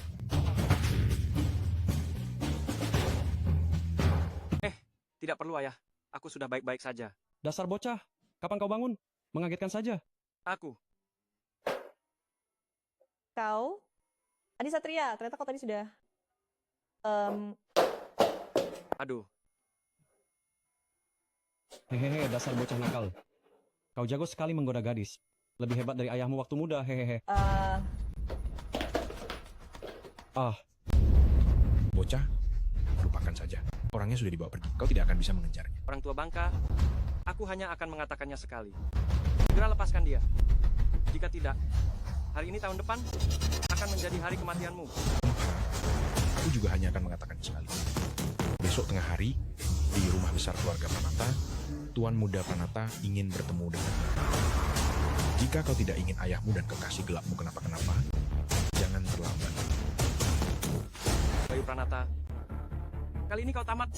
Speaker 1: Tidak perlu, ayah. Aku sudah baik-baik saja.
Speaker 4: Dasar bocah, kapan kau bangun? Mengagetkan saja.
Speaker 1: Aku.
Speaker 8: Kau? Adi Satria, ternyata kau tadi sudah...
Speaker 1: Aduh.
Speaker 4: Hehehe, dasar bocah nakal. Kau jago sekali menggoda gadis. Lebih hebat dari ayahmu waktu muda, hehehe.
Speaker 5: Bocah, lupakan saja. Orangnya sudah dibawa pergi. Kau tidak akan bisa mengejarnya.
Speaker 1: Orang tua bangka, aku hanya akan mengatakannya sekali. Segera lepaskan dia. Jika tidak, hari ini tahun depan akan menjadi hari kematianmu.
Speaker 5: Aku juga hanya akan mengatakannya sekali. Besok tengah hari, di rumah besar keluarga Pranata, Tuan Muda Pranata ingin bertemu denganmu. Jika kau tidak ingin ayahmu dan kekasih gelapmu kenapa-kenapa, jangan terlambat.
Speaker 1: Bayu Pranata, kali ini kau tamat.